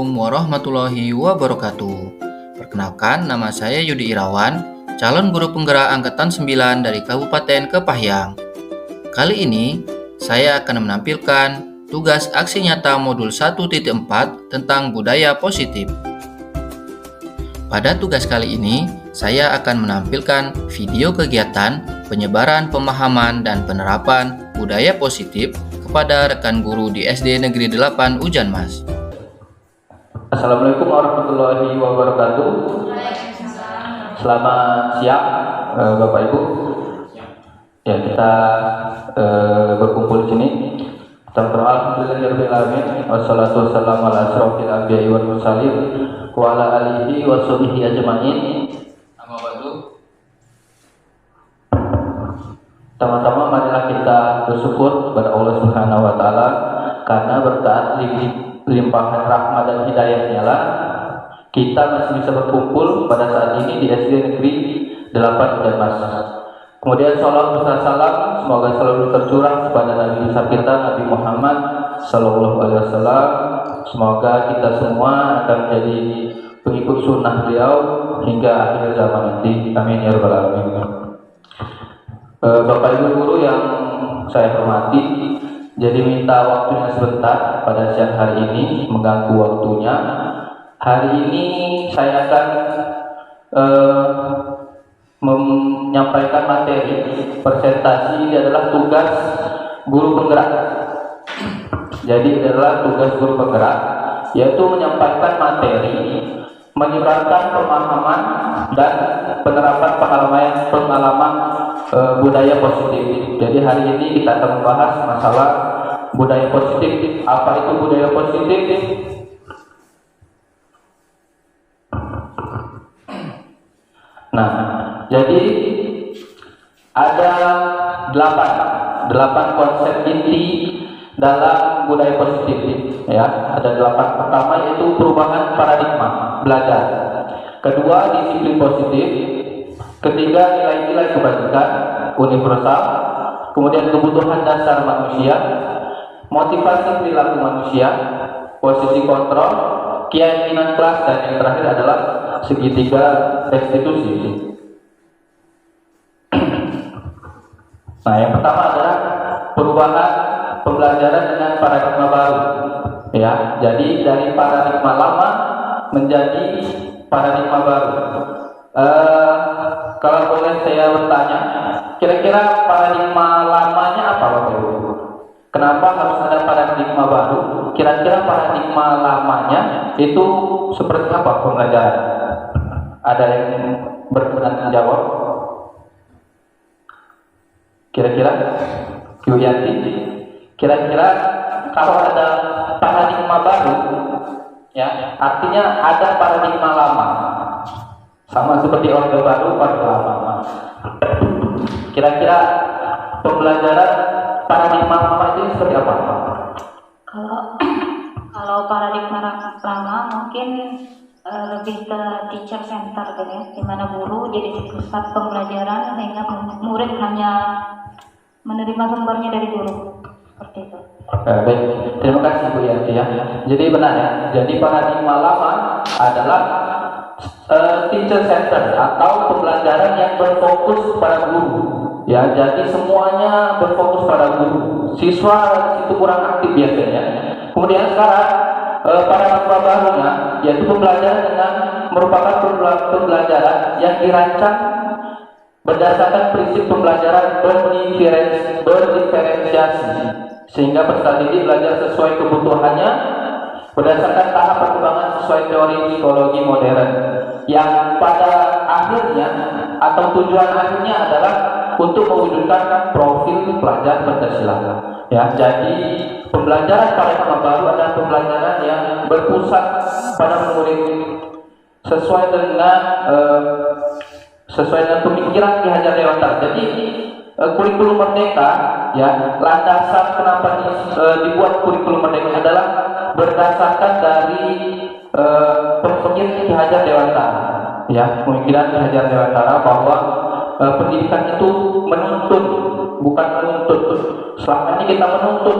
Assalamualaikum warahmatullahi wabarakatuh. Perkenalkan, nama saya Yudi Irawan, calon guru penggerak angkatan 9 dari Kabupaten Kepahyang. Kali ini, saya akan menampilkan tugas aksi nyata modul 1.4 tentang budaya positif. Pada tugas kali ini, saya akan menampilkan video kegiatan penyebaran pemahaman dan penerapan budaya positif kepada rekan guru di SD Negeri 8 Ujanmas. Assalamualaikum warahmatullahi wabarakatuh. Selamat siang, Bapak Ibu. Ya, kita berkumpul di sini. Alhamdulillahirobbilalamin. Wassalatu wassalamu ala asyrofil anbiya'i wal mursalin wa ala alihi wa sahbihi ajmain. Amma ba'du. Teman-teman, marilah kita bersyukur kepada Allah Subhanahu wa taala karena berkat limpahan rahmat dan hidayahnya lah kita masih bisa berkumpul pada saat ini di SD Negeri 8 Ujanmas. Kemudian sholawat besar salam semoga selalu tercurah kepada Nabi besar kita Nabi Muhammad Sallallahu Alaihi Wasallam. Semoga kita semua akan menjadi pengikut sunnah beliau hingga akhir zaman nanti. Amin ya rabbal alamin. Bapak Ibu guru yang saya hormati, jadi minta waktunya sebentar pada siang hari ini, mengganggu waktunya. Hari ini saya akan menyampaikan materi presentasi. Ini adalah tugas guru penggerak. Jadi adalah tugas guru penggerak, yaitu menyampaikan materi, menyebarkan pemahaman dan penerapan pengalaman budaya positif. Jadi hari ini kita akan membahas masalah budaya positif. Apa itu budaya positif? Nah, jadi ada 8 konsep inti dalam budaya positif. Ya, ada 8. Pertama yaitu perubahan paradigma belajar. Kedua, disiplin positif. Ketiga, nilai-nilai kebajikan universal. Kemudian kebutuhan dasar manusia, motivasi perilaku manusia, posisi kontrol, keyakinan kelas, dan yang terakhir adalah segitiga restitusi. Nah, yang pertama adalah perubahan pembelajaran dengan paradigma baru. Ya, jadi dari paradigma lama menjadi paradigma baru. Kalau boleh saya bertanya, kira-kira paradigma lamanya apa, Bapak Ibu? Kenapa harus ada paradigma baru? Kira-kira paradigma lamanya itu seperti apa pembelajaran? Ada yang berkenan menjawab? Kira-kira, Ibu Yanti, kira-kira kalau ada paradigma baru, ya artinya ada paradigma lama. Sama seperti orde baru, orde lama. Kira-kira pembelajaran paradigma lama itu seperti apa? Kalau paradigma lama mungkin lebih ke teacher center gitu ya, di mana guru jadi pusat pembelajaran sehingga murid hanya menerima sumbernya dari guru. Seperti itu. Baik, terima kasih Bu Yanti ya. Jadi benar ya. Jadi paradigma lama adalah teacher center atau pembelajaran yang berfokus pada guru. Ya, jadi semuanya berfokus pada guru. Siswa itu kurang aktif biasanya. Kemudian sekarang paradigma barunya yaitu pembelajaran dengan merupakan pembelajaran yang dirancang berdasarkan prinsip pembelajaran berdiferensiasi, sehingga peserta didik belajar sesuai kebutuhannya berdasarkan tahap perkembangan sesuai teori psikologi modern, yang pada akhirnya atau tujuan akhirnya adalah untuk mewujudkan profil pelajar Pancasila. Ya, jadi pembelajaran paradigma baru adalah pembelajaran yang berpusat pada murid sesuai dengan pemikiran Ki Hajar Dewantara. Jadi kurikulum merdeka, ya, landasan kenapa dibuat kurikulum merdeka adalah berdasarkan dari pemikiran Ki Hajar Dewantara. Ya, pemikiran Ki Hajar Dewantara bahwa pendidikan itu menuntut, bukan menuntut. Selama ini kita menuntut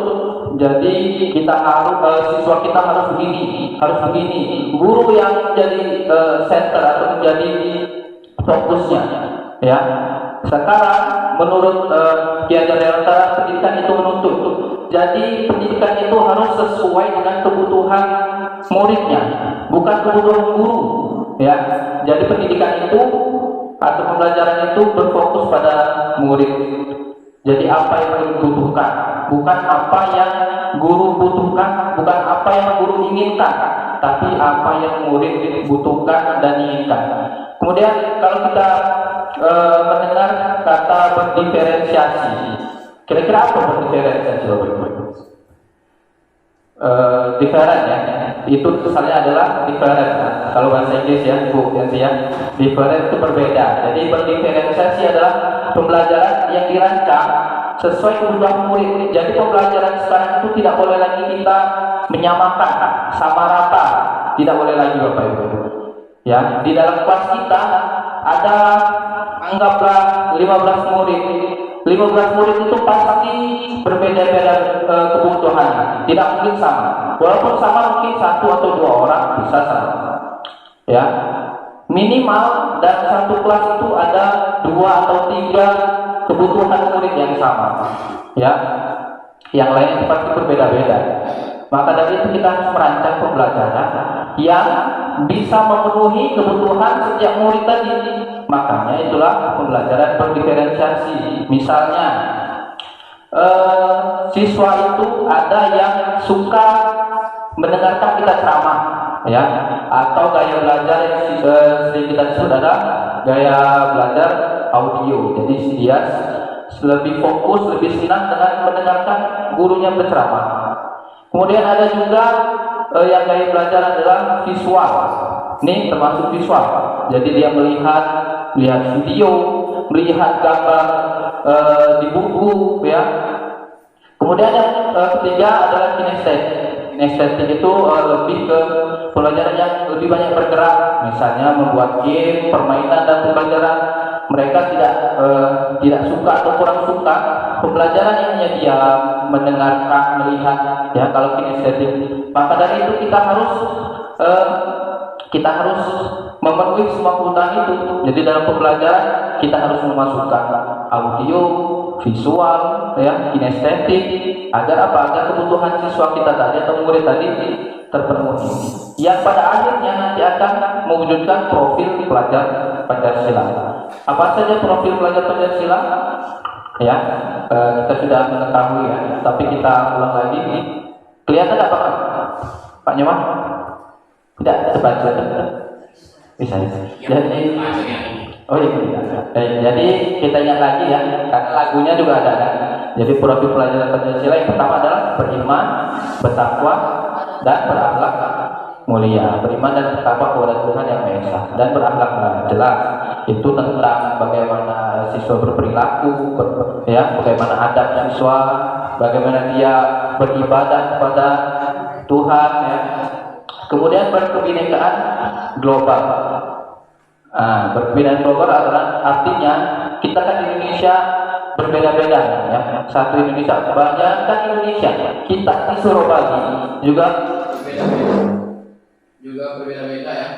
Jadi kita harus siswa kita harus begini, harus begini. Guru yang menjadi center atau menjadi fokusnya, ya. Sekarang menurut Kiai Dewantara, pendidikan itu menuntut. Jadi pendidikan itu harus sesuai dengan kebutuhan muridnya, bukan kebutuhan guru, ya. Jadi pendidikan itu atau pembelajaran itu berfokus pada murid. Jadi apa yang murid butuhkan, bukan apa yang guru butuhkan, bukan apa yang guru inginkan, tapi apa yang murid butuhkan dan inginkan. Kemudian kalau kita mendengar kata berdiferensiasi, kira-kira apa berdiferensiasi, Bapak-Ibu? Different, ya, itu misalnya adalah different. Kalau bahasa Inggris, ya Bu Yanti, ya, different itu berbeda. Jadi berdiferensiasi adalah pembelajaran yang dirancang sesuai kebutuhan murid. Jadi pembelajaran sekarang itu tidak boleh lagi kita menyamakan, sama rata, tidak boleh lagi, Bapak Ibu. Ya, di dalam kelas kita ada, anggaplah 15 murid. 15 murid itu pasti berbeda-beda kebutuhan, tidak mungkin sama. Walaupun sama, mungkin 1 atau 2 orang bisa sama. Ya, minimal dalam satu kelas itu ada 2 atau 3 kebutuhan murid yang sama. Ya, yang lain pasti berbeda-beda. Maka dari itu kita harus merancang pembelajaran yang bisa memenuhi kebutuhan setiap murid tadi. Makanya itulah pembelajaran berdiferensiasi. Misalnya siswa itu ada yang suka mendengarkan kita ceramah, ya, atau gaya belajar yang sering kita sebut adalah gaya belajar audio. Jadi dia lebih fokus, lebih senang dengan mendengarkan gurunya berceramah. Kemudian ada juga yang gaya belajar adalah visual. Ini termasuk visual. Jadi dia melihat video, melihat gambar di buku, ya. Kemudian yang ketiga adalah kinestetik. Kinestetik itu lebih ke pembelajaran yang lebih banyak bergerak, misalnya membuat game, permainan dan pembelajaran. Mereka tidak suka atau kurang suka pembelajaran yang hanya diam, mendengarkan, melihat, ya, kalau kinestetik. Maka dari itu kita harus memenuhi semua kebutuhan itu. Jadi dalam pembelajaran kita harus memasukkan audio, visual, ya, kinestetik, agar apa? Agar kebutuhan siswa kita tadi atau murid tadi terpenuhi. Yang pada akhirnya nanti akan mewujudkan profil pelajar Pancasila. Apa saja profil pelajar Pancasila? Ya, kita sudah mengetahui, ya, tapi kita ulang lagi. Kelihatan nggak Pak Nyoman? Tidak, terbaca. Bisa. Jadi, oh iya. Jadi kita ingat lagi, ya, karena lagunya juga ada, kan. Jadi profil pelajar Pancasila yang pertama adalah beriman, bertakwa, dan berakhlak mulia. Beriman dan bertakwa kepada Tuhan yang Maha Esa, dan berakhlak jelas. Itu tentang bagaimana siswa berperilaku, ya, bagaimana adab siswa, bagaimana dia beribadah kepada Tuhan, ya. Kemudian berkebinekaan global. Berkebinekaan global adalah artinya kita kan Indonesia berbeda-beda, ya. Satu Indonesia, kebanyakan Indonesia, kita di Surabaya juga berbeda-beda, ya.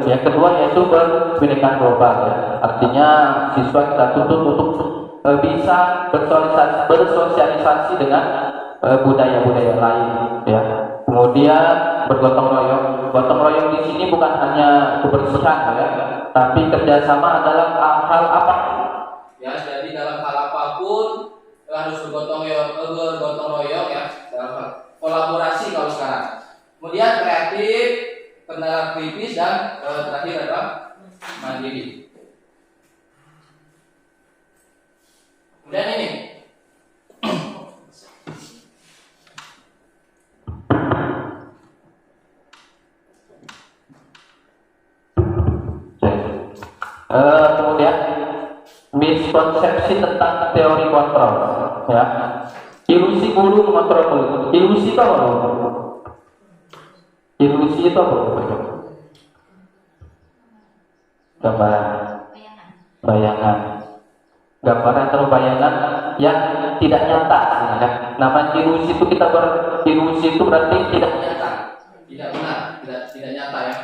Yang kedua yaitu berkebinekaan global, ya. Artinya siswa kita tuntut untuk bisa bersosialisasi dengan budaya-budaya lain, ya. Kemudian bergotong royong. Gotong royong di sini bukan hanya kebersihan, ya, tapi kerjasama dalam hal apa? Ya, jadi dalam hal apapun harus bergotong royong, ya, dalam kolaborasi kalau sekarang. Kemudian kreatif, tenaga kritis, dan terakhir adalah mandiri. Kemudian ini Kemudian miskonsepsi tentang teori kontrol, ya. Ilusi guru mengontrol murid. Ilusi itu apa? Ilusi itu apa? Gambaran, bayangan, gambaran atau bayangan yang tidak nyata, ya. Nama ilusi itu ilusi itu berarti tidak nyata, tidak benar, tidak nyata ya.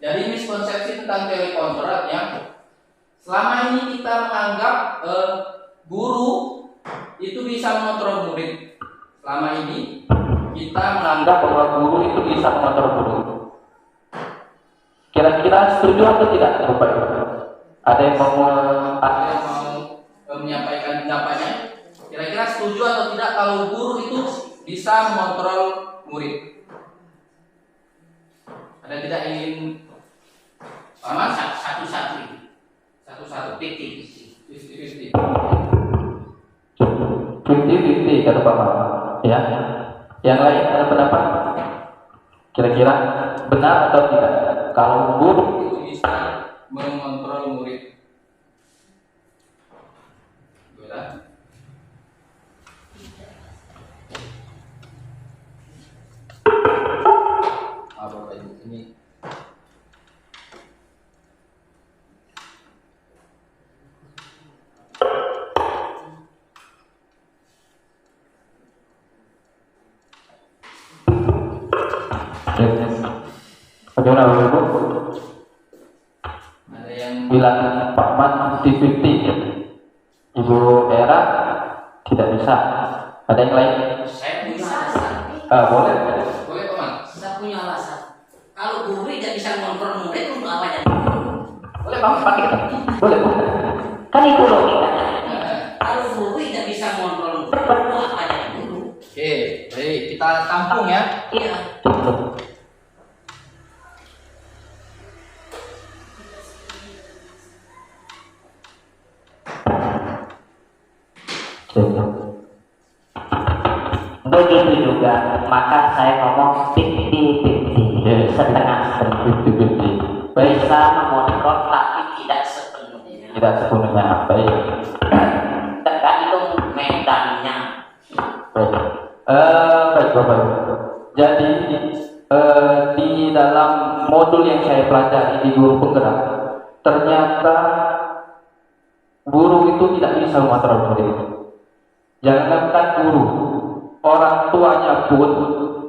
Jadi miskonsepsi tentang teori kontrol yang selama ini kita menganggap guru itu bisa mengontrol murid. Selama ini kita menganggap bahwa guru itu bisa mengontrol murid. Kira-kira setuju atau tidak, Bapak Ibu? Ada yang mau menyampaikan pendapatnya? Kira-kira setuju atau tidak kalau guru itu bisa mengontrol murid? Ada tidak ingin paman? Satu-satu, 50-50 kata Bapak, ya. Yang lain ada pendapat? Kira-kira benar atau tidak kalau guru itu bisa mengontrol murid? Boleh? Bapak Ibu, ini bagaimana Bapak Ibu? ada yang Bilang Pak Man 50-50, Ibu Era tidak bisa. Ada yang lain? Saya punya alasan. Boleh. boleh paman? Saya punya alasan. Kalau guru tidak bisa mengontrol murid, untuk apa jadi? Boleh Bang, pakai. Boleh. Kan itu logikanya. Kalau guru tidak bisa mengontrol murid, untuk apa jadi guru? Oke, baik, kita tampung ya. Iya. Begitu juga, maka saya ngomong 50-50, setengah-setengah. Bisa mengontrol tapi tidak sepenuhnya. Tidak sepenuhnya. Baik. Tergantung medannya. Baik. Baik Bapak Ibu. Jadi di dalam modul yang saya pelajari di guru penggerak, ternyata guru itu tidak bisa mengontrol murid. Jangankan guru, orang tuanya pun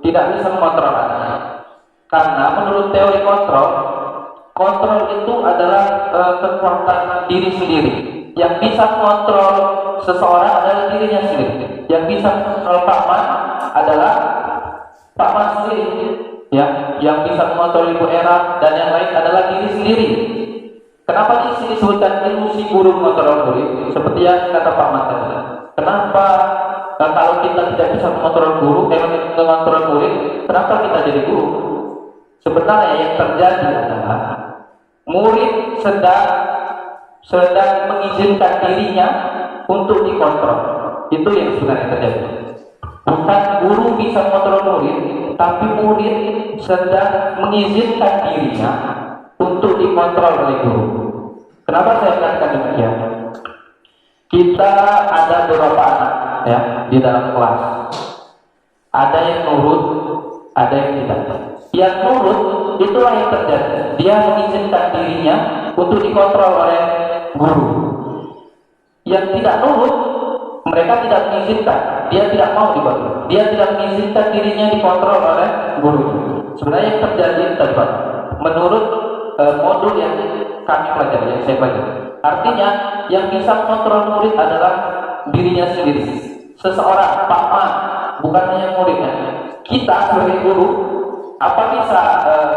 tidak bisa mengontrol anaknya. Karena menurut teori kontrol itu adalah kekuatan diri sendiri. Yang bisa mengontrol seseorang adalah dirinya sendiri. Yang bisa mengontrol Pak Man adalah Pak Man sendiri. Ya, yang bisa mengontrol Ibu Era dan yang lain adalah diri sendiri. Kenapa di sini disebutkan ilusi guru mengontrol murid? Seperti yang kata Pak Man tadi. Kenapa kalau kita tidak bisa mengontrol mengontrol murid, kenapa kita jadi guru? Sebenarnya yang terjadi adalah murid sedang mengizinkan dirinya untuk dikontrol. Itu yang sebenarnya terjadi. Bukan guru bisa mengontrol murid, tapi murid sedang mengizinkan dirinya untuk dikontrol oleh guru. Kenapa saya katakan demikian? Kita ada beberapa anak ya di dalam kelas. Ada yang nurut, ada yang tidak. Yang nurut itulah yang terjadi. Dia mengizinkan dirinya untuk dikontrol oleh guru. Yang tidak nurut, mereka tidak mengizinkan. Dia tidak mau dikontrol. Dia tidak mengizinkan dirinya dikontrol oleh guru. Sebenarnya yang terjadi tadi Pak, menurut modul yang kami pelajari, yang saya pelajari. Artinya yang bisa mengontrol murid adalah dirinya sendiri. Seseorang, Pak Man, bukan hanya muridnya. Kita sebagai guru, apa bisa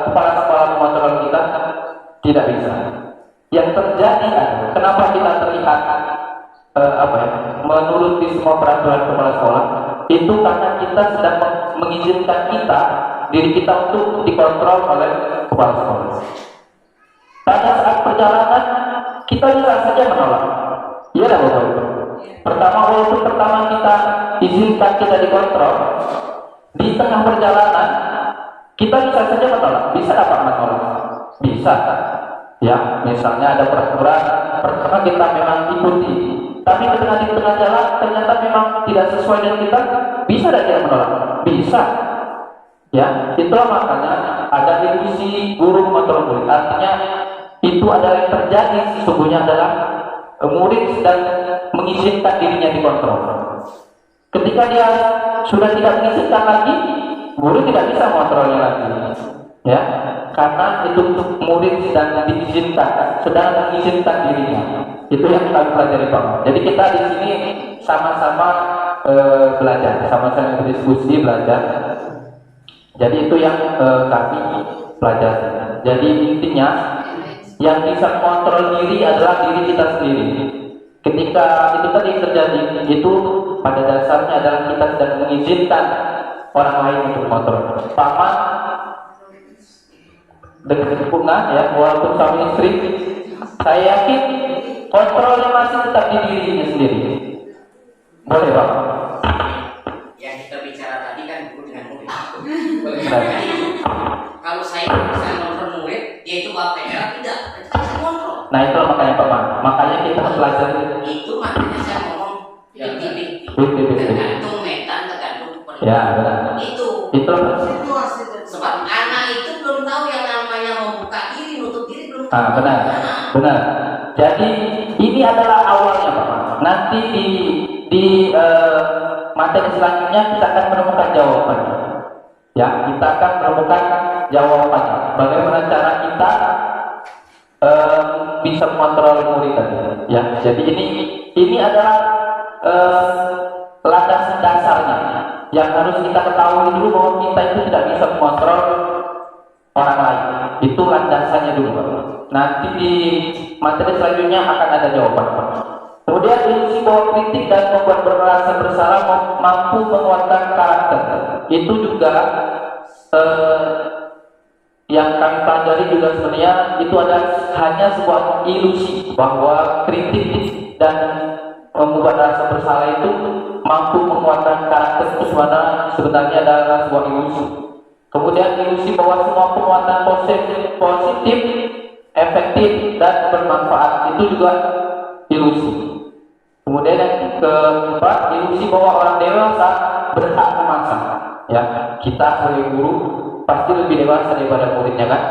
kepala-kepala mengontrol kita? Tidak bisa. Yang terjadi adalah kenapa kita terlihat menuruti semua peraturan kepala sekolah, itu karena kita sedang mengizinkan diri kita untuk dikontrol oleh kepala sekolah. Pada saat perjalanan kita bisa saja menolak. Iya lah Bapak Ibu. Walaupun pertama kita izinkan kita dikontrol, di tengah perjalanan kita bisa saja menolak. Bisa dapat menolak? Bisa. Ya, misalnya ada peraturan pertama kita memang ikuti, tapi di tengah jalan ternyata memang tidak sesuai dengan kita, bisa tidak kita menolak? Bisa. Ya, itulah makanya ada ilusi guru mengontrol murid. Artinya itu adalah yang terjadi sesungguhnya adalah murid sedang mengizinkan dirinya dikontrol. Ketika dia sudah tidak mengizinkan lagi, guru tidak bisa mengontrolnya lagi. Ya, karena itu murid sedang diizinkan, sedang mengizinkan dirinya. Itu yang kami pelajari Pak. Jadi kita di sini sama-sama belajar, sama-sama berdiskusi belajar. Jadi itu yang kami pelajari. Jadi intinya yang bisa mengontrol diri adalah diri kita sendiri. Ketika itu tadi terjadi, itu pada dasarnya adalah kita sedang mengizinkan orang lain untuk mengontrol. Paman dengan hubungan ya, walaupun suami istri, saya yakin kontrolnya masih tetap di dirinya sendiri. Boleh Pak? Yang kita bicara tadi kan guru dengan murid. Benar. Kalau saya bisa kontrol murid, dia itu bapak tidak, kita bisa kontrol. Nah itu makanya Pak, makanya kita belajar. Itu makanya saya ngomong Betul. tergantung medan, tergantung Ya benar. itu sebab anak itu belum tahu yang namanya membuka diri, nutup diri belum tahu. Benar, benar. Jadi ini adalah awalnya Pak. Nanti di materi selanjutnya kita akan menemukan jawabannya. Ya, kita akan menemukan jawabannya. Bagaimana cara kita bisa mengontrol murid tadi. Ya, jadi ini adalah landasan dasarnya yang harus kita ketahui dulu bahwa kita itu tidak bisa mengontrol orang lain. Itu landasannya dulu Pak. Nanti di materi selanjutnya akan ada jawaban Pak. Kemudian ilusi bahwa kritik dan membuat merasa bersalah mampu menguatkan karakter. Itu juga yang kami pelajari juga sebenarnya itu adalah hanya sebuah ilusi bahwa kritik dan membuat rasa bersalah itu mampu menguatkan karakter itu sebenarnya adalah sebuah ilusi. Kemudian ilusi bahwa semua penguatan positif, efektif dan bermanfaat itu juga ilusi. Kemudian yang keempat, ilusi bahwa orang dewasa berhak memaksa. Ya, kita sebagai guru pasti lebih dewasa daripada muridnya kan?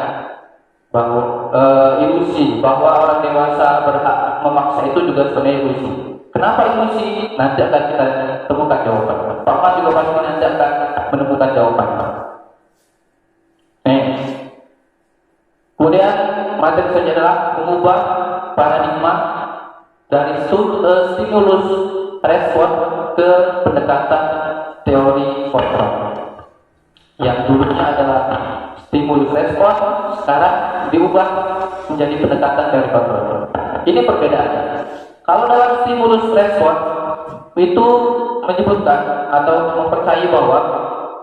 Bahwa ilusi bahwa orang dewasa berhak memaksa itu juga sebenarnya ilusi. Kenapa ilusi? Nanti akan kita temukan jawaban. Bapak juga pasti nanti akan menemukan jawaban. Kemudian materi selanjutnya adalah mengubah paradigma dari stimulus respon ke pendekatan teori kontrol. Yang dulunya adalah stimulus respon, sekarang diubah menjadi pendekatan teori kontrol. Ini perbedaannya. Kalau dalam stimulus respon itu menyebutkan atau mempercayai bahwa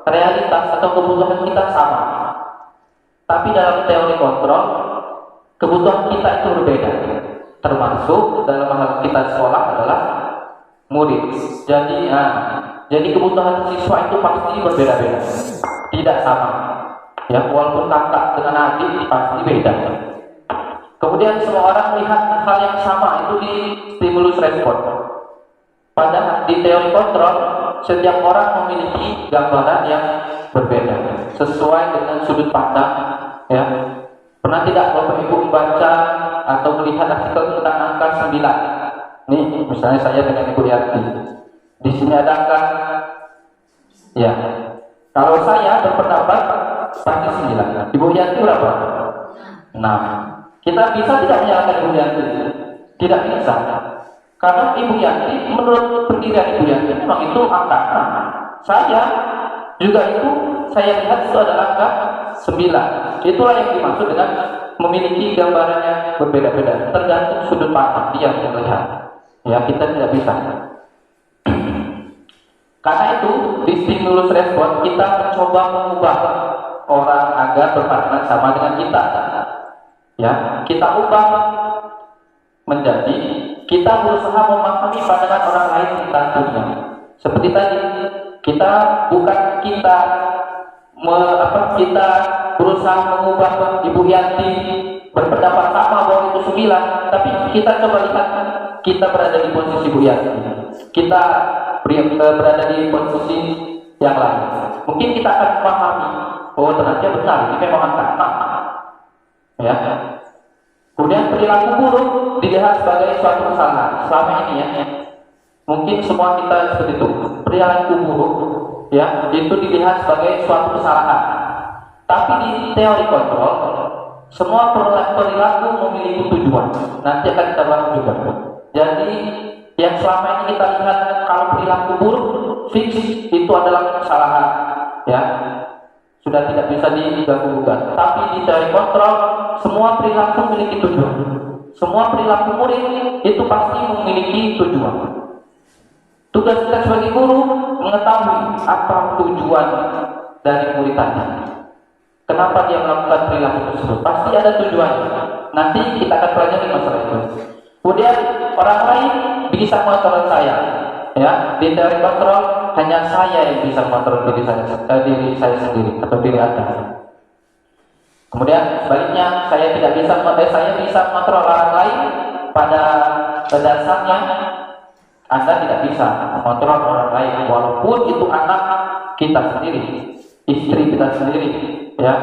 realitas atau kebutuhan kita sama. Tapi dalam teori kontrol, kebutuhan kita itu berbeda. Termasuk dalam hal kita sekolah adalah murid. Jadi kebutuhan siswa itu pasti berbeda-beda, tidak sama. Ya, walaupun kakak dengan adik pasti beda. Kemudian semua orang melihat hal yang sama itu di stimulus respon. Padahal di teori kontrol, setiap orang memiliki gambaran yang berbeda sesuai dengan sudut pandang. Ya, pernah tidak Bapak Ibu membaca atau melihat artikel tentang angka 9? Nih, misalnya saya dengan Ibu Yarti. Di sini ada angka. Ya, kalau saya berpendapat pasti 9. Ibu Yarti berapa? 6. Kita bisa tidak menyalahkan Ibu Yanti? Tidak bisa. Karena Ibu Yanti, menurut pendirian Ibu Yanti, memang itu angka 6. Saya juga saya lihat itu adalah angka 9. Itulah yang dimaksud dengan memiliki gambarannya berbeda-beda. Tergantung sudut pandang dia yang melihat. Ya, kita tidak bisa. Karena itu, di stimulus respon, kita mencoba mengubah orang agar berpandangan sama dengan kita. Ya, kita ubah menjadi kita berusaha memahami pandangan orang lain tentang dunia. Seperti tadi, kita berusaha mengubah Ibu Yanti berpendapat sama bahwa itu 9, tapi kita coba lihat kita berada di posisi Bu Yati, kita berada di posisi yang lain. Mungkin kita akan memahami bahwa ternyata benar ini memang angka 6, ya. Kemudian perilaku buruk dilihat sebagai suatu kesalahan. Selama ini ya, mungkin semua kita seperti itu. Perilaku buruk ya itu dilihat sebagai suatu kesalahan. Tapi di teori kontrol, semua perilaku memiliki tujuan. Nanti akan kita bahas juga. Jadi yang selama ini kita lihat kalau perilaku buruk fix itu adalah kesalahan, ya sudah tidak bisa diganggu-gugat. Tapi di teori kontrol semua perilaku memiliki tujuan. Semua perilaku murid itu pasti memiliki tujuan. Tugas kita sebagai guru mengetahui apa tujuan dari murid tadi. Kenapa dia melakukan perilaku tersebut? Pasti ada tujuannya. Nanti kita akan pelajari masalah itu. Kemudian orang lain bisa mengontrol saya. Ya, di teori kontrol hanya saya yang bisa mengontrol diri saya sendiri atau diri Anda. Kemudian sebaliknya saya bisa mengontrol orang lain. Pada dasarnya Anda tidak bisa mengontrol orang lain walaupun itu anak kita sendiri, istri kita sendiri, ya.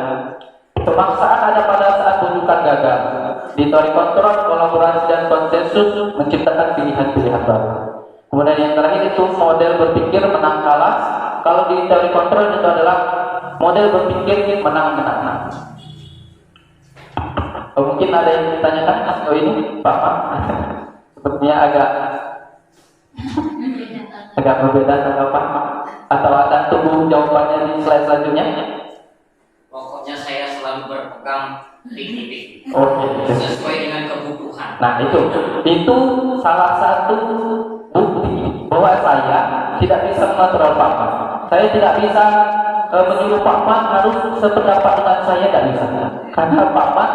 Pemaksaan ada pada saat rujukan gagal. Di teori kontrol, kolaborasi dan konsensus menciptakan pilihan-pilihan baru. Kemudian yang terakhir itu model berpikir menang kalah. Kalau di teori kontrol itu adalah model berpikir menang-menang. Mungkin ada yang ditanyakan, oh ini Pak, sepertinya agak berbeda sama Pak, atau akan tunggu jawabannya di slide selanjutnya. Pokoknya saya selalu berpegang tinggi Oke. sesuai dengan kebutuhan. Nah itu salah satu bukti bahwa saya tidak bisa mengontrol Pak Man. Saya tidak bisa menyuruh Pak Man harus sependapat dengan saya, tidak bisa. Karena Pak Man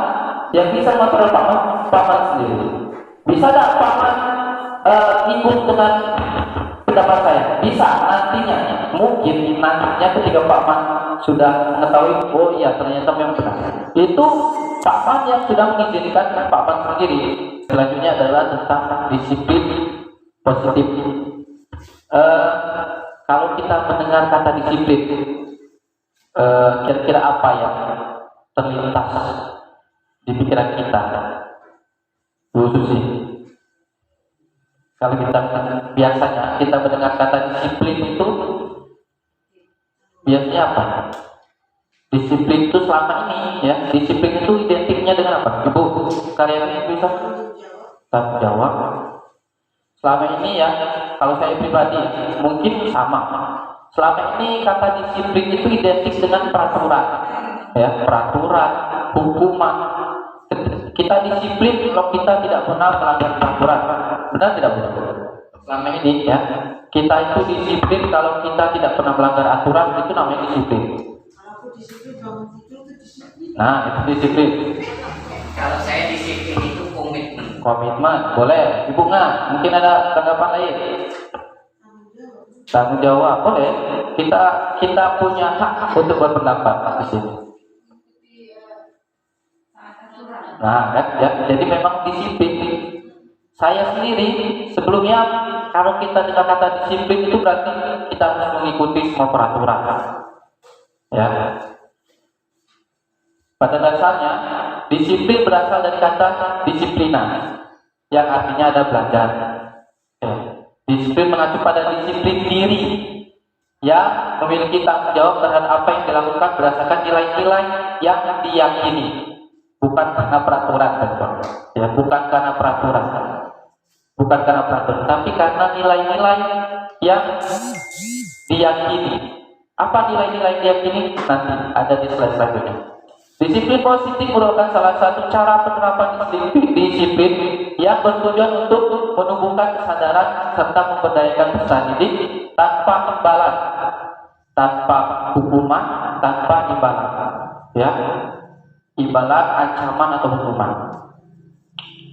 yang bisa mengontrol Pak Man sendiri. Bisa tidak Pak Man ikut dengan pendapat saya? Bisa nantinya. Mungkin nantinya ketika Pak Man sudah mengetahui, oh iya ternyata memang benar. Itu Pak Man yang sudah mengizinkan Pak Man sendiri. Selanjutnya adalah tentang disiplin positif. Kalau kita mendengar kata disiplin, kira-kira apa yang terlintas di pikiran kita? Bu Susi, kalau kita biasanya kita mendengar kata disiplin itu biasanya apa? Disiplin itu selama ini ya, disiplin itu identiknya dengan apa? Ibu kalian bisa tanggung jawab. Selama ini ya, kalau saya pribadi mungkin sama. Selama ini kata disiplin itu identik dengan peraturan, ya, peraturan, hukuman. Kita disiplin kalau kita tidak pernah melanggar peraturan, benar tidak benar? Selama ini ya, kita itu disiplin kalau kita tidak pernah melanggar aturan, itu namanya disiplin. Nah, itu disiplin. Kalau saya disiplin itu komitmen. Komitmen, boleh. Ibu nggak? Mungkin ada tanggapan lain? Tanggung jawab, boleh. Kita punya hak untuk berpendapat di sini. Nah, kan? Ya, jadi memang disiplin. Saya sendiri sebelumnya kalau kita dengar kata disiplin itu berarti kita harus mengikuti semua peraturan. Ya. Pada dasarnya disiplin berasal dari kata disiplina yang artinya ada belajar. Ya. Disiplin mengacu pada disiplin diri yang memiliki tanggung jawab terhadap apa yang dilakukan berdasarkan nilai-nilai yang diyakini, bukan karena peraturan, ya, bukan karena peraturan, tapi karena nilai-nilai yang diyakini. Apa nilai-nilai diyakini? Nanti ada di slide selanjutnya. Disiplin positif merupakan salah satu cara penerapan disiplin yang bertujuan untuk menumbuhkan kesadaran serta memberdayakan peserta didik tanpa imbalan, tanpa hukuman, tanpa imbalan, ya, imbalan, ancaman atau hukuman.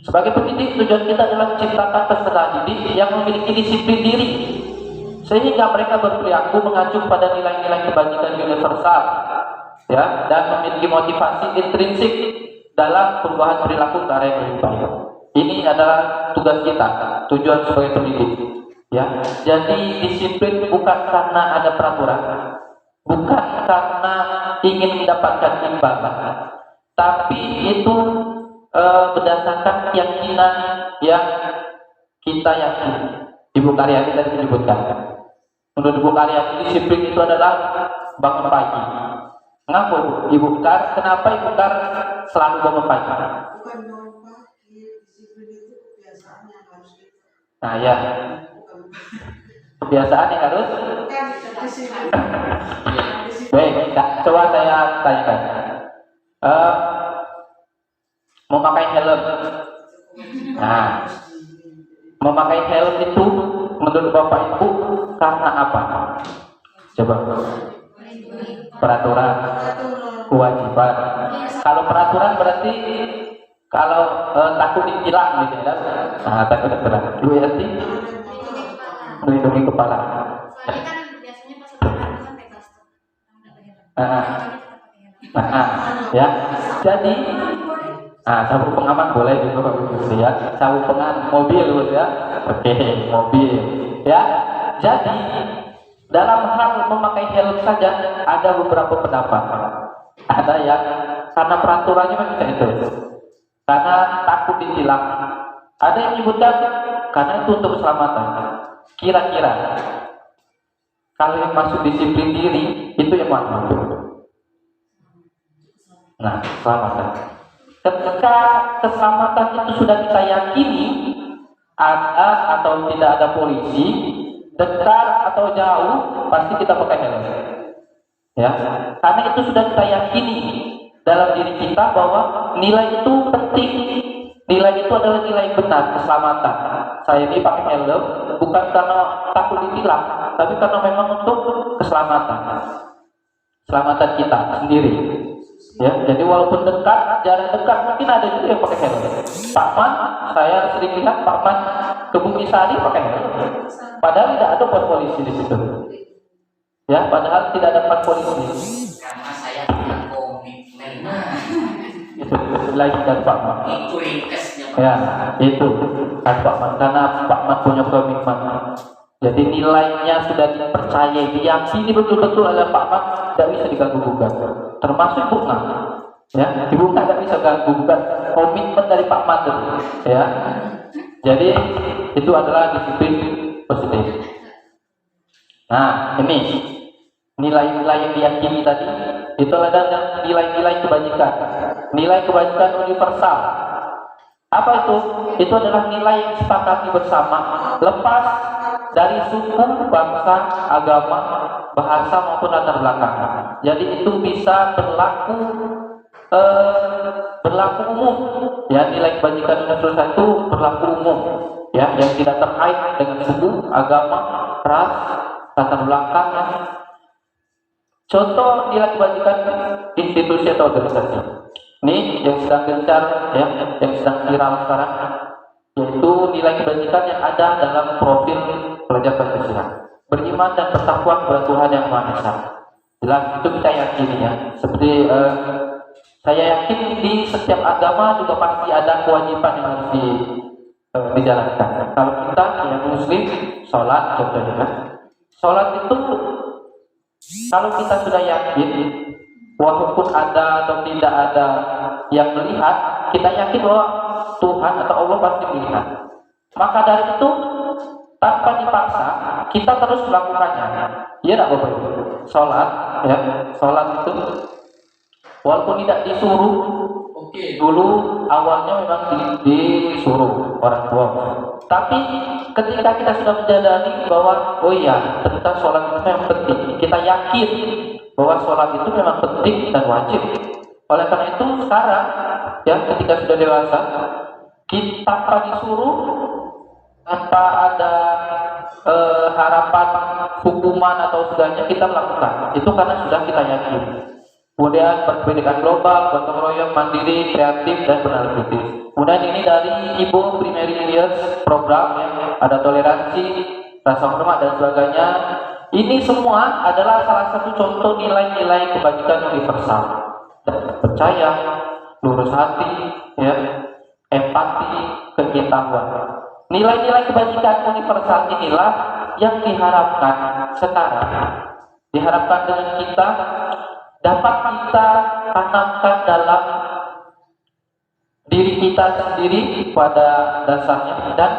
Sebagai pendidik, tujuan kita adalah menciptakan peserta didik yang memiliki disiplin diri, sehingga mereka berperilaku mengacu pada nilai-nilai kebajikan universal, ya, dan memiliki motivasi intrinsik dalam perubahan perilaku ke arah yang lebih baik. Ini adalah tugas kita, tujuan sebagai pendidik. Ya, jadi disiplin bukan karena ada peraturan, bukan karena ingin mendapatkan imbalan, tapi itu berdasarkan keyakinan yang kita yakini. Ibu Karyati tadi menyebutkan, menurut Ibu Karyati disiplin itu adalah bangun pagi. Mengapa Ibu Kar? Kenapa Ibu Kar selalu bangun pagi? Bukan bangun pagi, disiplin itu kebiasaan yang harus kita. Nah ya, kebiasaan yang harus. Bukan disiplin. Baik, coba saya tanyakan. Memakai helm. Nah, memakai helm itu menurut Bapak Ibu karena apa? Coba. Peraturan, kewajiban. Kalau peraturan berarti kalau takut ditilang misalnya. Nah, takut ditilang. Ibu Yanti melindungi kepala. Soalnya kan biasanya pas lebaran kan bebas tuh. Ya. Jadi sabuk pengaman boleh juga gitu ya. Sabuk pengaman mobil ya. Oke, mobil. Ya. Jadi dalam hal memakai helm saja ada beberapa pendapat. Ada yang karena peraturannya memang itu. Karena takut ditilang. Ada yang menyebutkan karena itu untuk keselamatan. Kira-kira kalau yang masuk disiplin diri itu yang mana? Nah, keselamatan. Ketika keselamatan itu sudah kita yakini ada atau tidak ada polisi, dekat atau jauh, pasti kita pakai helm. Ya, karena itu sudah kita yakini dalam diri kita bahwa nilai itu penting. Nilai itu adalah nilai benar, keselamatan. Saya ini pakai helm bukan karena takut ditilang, tapi karena memang untuk keselamatan. Keselamatan kita sendiri. Ya, jadi walaupun dekat, jarak dekat mungkin ada juga yang pakai helm. Pak Man, saya sering lihat Pak Man ke Bumi Sari pakai helm. Padahal tidak ada pos polisi di situ. Ya, padahal tidak ada pos polisi. Karena saya punya komitmen. Itu lagi dari Pak Man. Itu ringkasnya. Ya, itu kan Pak Man, karena Pak Man punya komitmen. Jadi nilainya sudah dipercaya, diyakini betul-betul oleh Pak Man, tidak bisa diganggu-gugat. Termasuk Ibu Nga. Ya, Ibu Nga tidak bisa ganggu-gugat komitmen dari Pak Man itu. Ya, jadi itu adalah disiplin positif. Nah, ini nilai-nilai yang diyakini tadi itu adalah nilai-nilai kebajikan. Nilai kebajikan universal. Apa itu? Itu adalah nilai yang disepakati bersama, lepas dari suku, bangsa, agama, bahasa maupun latar belakang. Jadi itu bisa berlaku umum. Ya, nilai kebajikan universal itu berlaku umum. Ya, yang tidak terkait dengan suku, agama, ras, latar belakang. Contoh nilai kebajikan institusi atau organisasi. Ini yang sedang gencar, ya, yang sedang viral sekarang, yaitu nilai kebajikan yang ada dalam profil pelajar Pancasila. Beriman dan bertakwa kepada Tuhan Yang Maha Esa. Jelas itu kita yakini ya. Seperti saya yakin di setiap agama juga pasti ada kewajiban yang harus dijalankan. Kalau kita yang Muslim, sholat contohnya kan. Sholat itu kalau kita sudah yakin, walaupun ada atau tidak ada yang melihat, kita yakin bahwa Tuhan atau Allah pasti melihat. Maka dari itu, tanpa dipaksa, kita terus melakukannya. Iya tak Bapak Ibu? Sholat, ya, sholat itu walaupun tidak disuruh, dulu awalnya memang disuruh orang tua. Tapi ketika kita sudah menjadari bahwa oh iya, ternyata sholat itu memang penting, kita yakin bahwa sholat itu memang penting dan wajib. Oleh karena itu sekarang, ya, ketika sudah dewasa, kita tanpa disuruh, tanpa ada harapan hukuman atau sudahnya, kita melakukan itu karena sudah kita yakin. Kemudian berpendidikan global, gotong royong, mandiri, kreatif, dan beranalitis. Kemudian ini dari Ibu Primary Years program, ya, ada toleransi, rasa hormat dan sebagainya. Ini semua adalah salah satu contoh nilai-nilai kebajikan universal. Dan percaya lurus hati, ya, empati, keingintahuan. Nilai-nilai kebajikan universal inilah yang diharapkan sekarang, diharapkan dengan kita dapat kita tanamkan dalam diri kita sendiri pada dasarnya dan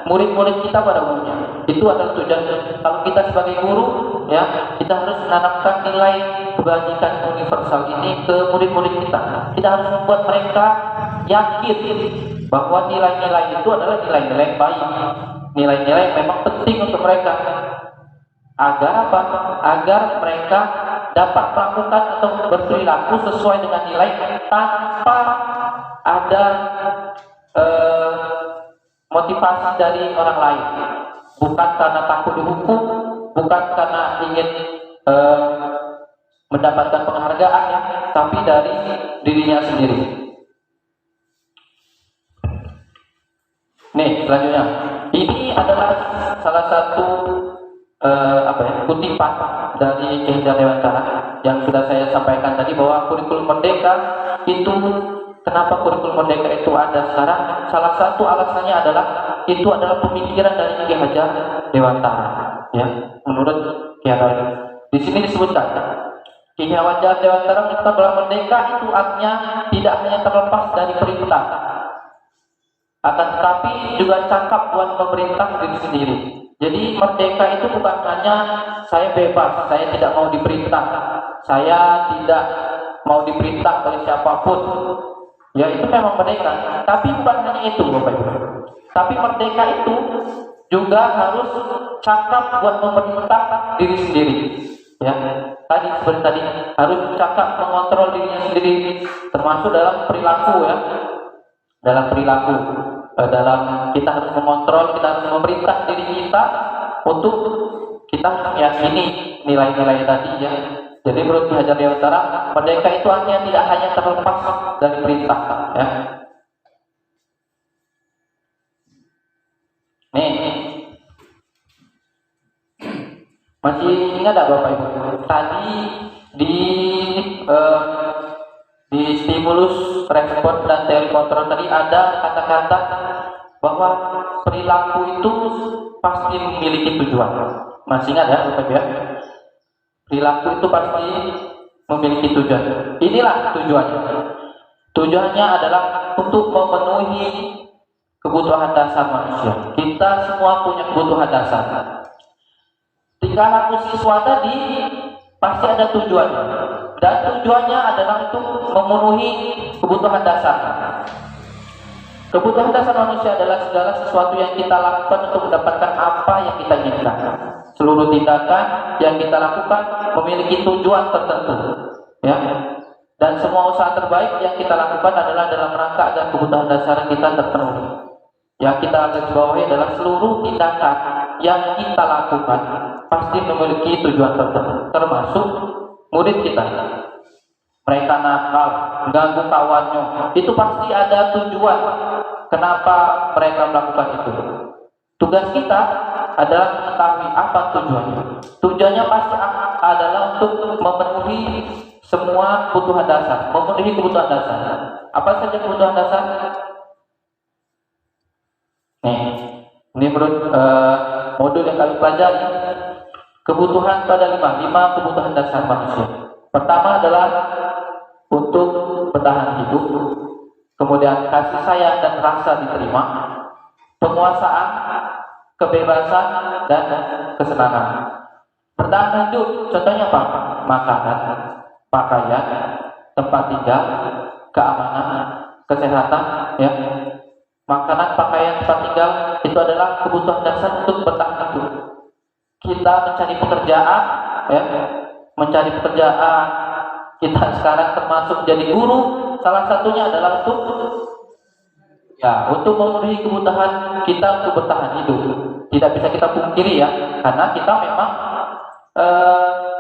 murid-murid kita pada umumnya. Itu adalah tujuan. Kalau kita sebagai guru, ya, kita harus menanamkan nilai kebajikan universal ini ke murid-murid kita. Kita harus membuat mereka yakin bahwa nilai-nilai itu adalah nilai-nilai baik, nilai-nilai yang memang penting untuk mereka. Agar apa? Agar mereka dapat melakukan atau berperilaku sesuai dengan nilai tanpa ada motivasi dari orang lain, bukan karena takut dihukum, bukan karena ingin mendapatkan penghargaan, ya, tapi dari dirinya sendiri. Nih, selanjutnya, ini adalah salah satu kutipan dari Ki Hajar Dewantara yang sudah saya sampaikan tadi, bahwa kurikulum merdeka itu, kenapa kurikulum merdeka itu ada sekarang? Salah satu alasannya adalah itu adalah pemikiran dari Ki Hajar Dewantara, ya, menurut Ki Hajar. Di sini disebutkan Ki Hajar Dewantara menyebutkan bahwa merdeka itu artinya tidak hanya terlepas dari perintah, akan tetapi juga cakap buat memerintah diri sendiri. Jadi merdeka itu bukan hanya saya bebas, saya tidak mau diperintah, saya tidak mau diperintah oleh siapapun. Ya, itu memang merdeka. Tapi bukan hanya itu, Bapak Ibu. Tapi merdeka itu juga harus cakap buat memerintah diri sendiri. Ya, seperti tadi harus cakap mengontrol dirinya sendiri, termasuk dalam perilaku, ya. Dalam perilaku, dalam kita harus mengontrol, kita harus memerintah diri kita untuk kita meyakini nilai-nilai tadi, ya. Jadi menurut Ki Hajar Dewantara, merdeka itu artinya tidak hanya terlepas dari perintah, ya. Nih, masih ingat tak Bapak Ibu? Tadi di stimulus, respon, dan teori kontrol tadi ada kata-kata bahwa perilaku itu pasti memiliki tujuan. Masih ingat ya Bapak Ibu, ya? Perilaku itu pasti memiliki tujuan. Inilah tujuannya. Tujuannya adalah untuk memenuhi kebutuhan dasar manusia. Kita semua punya kebutuhan dasar. Tingkah laku siswa tadi pasti ada tujuannya. Dan tujuannya adalah untuk memenuhi kebutuhan dasar. Kebutuhan dasar manusia adalah segala sesuatu yang kita lakukan untuk mendapatkan apa yang kita inginkan. Seluruh tindakan yang kita lakukan memiliki tujuan tertentu, ya. Dan semua usaha terbaik yang kita lakukan adalah dalam rangka agar kebutuhan dasar kita terpenuhi. Yang kita garis bawahi adalah seluruh tindakan yang kita lakukan pasti memiliki tujuan tertentu, termasuk murid kita. Mereka nakal, ganggu kawannya, itu pasti ada tujuan kenapa mereka melakukan itu. Tugas kita adalah mengetahui apa tujuannya. Tujuannya pasti adalah untuk memenuhi semua kebutuhan dasar, memenuhi kebutuhan dasar. Apa saja kebutuhan dasar? Nih, ini menurut modul yang kami pelajari, kebutuhan pada lima kebutuhan dasar manusia. Pertama adalah untuk bertahan hidup, kemudian kasih sayang dan rasa diterima, penguasaan, kebebasan, dan kesenangan. Bertahan hidup, contohnya apa? Makanan, pakaian, tempat tinggal, keamanan, kesehatan, ya. Makanan, pakaian, tempat tinggal itu adalah kebutuhan dasar untuk bertahan hidup. Kita mencari pekerjaan, ya, mencari pekerjaan. Kita sekarang termasuk jadi guru, salah satunya adalah untuk memenuhi kebutuhan kita untuk bertahan hidup. Tidak bisa kita pungkiri, ya, karena kita memang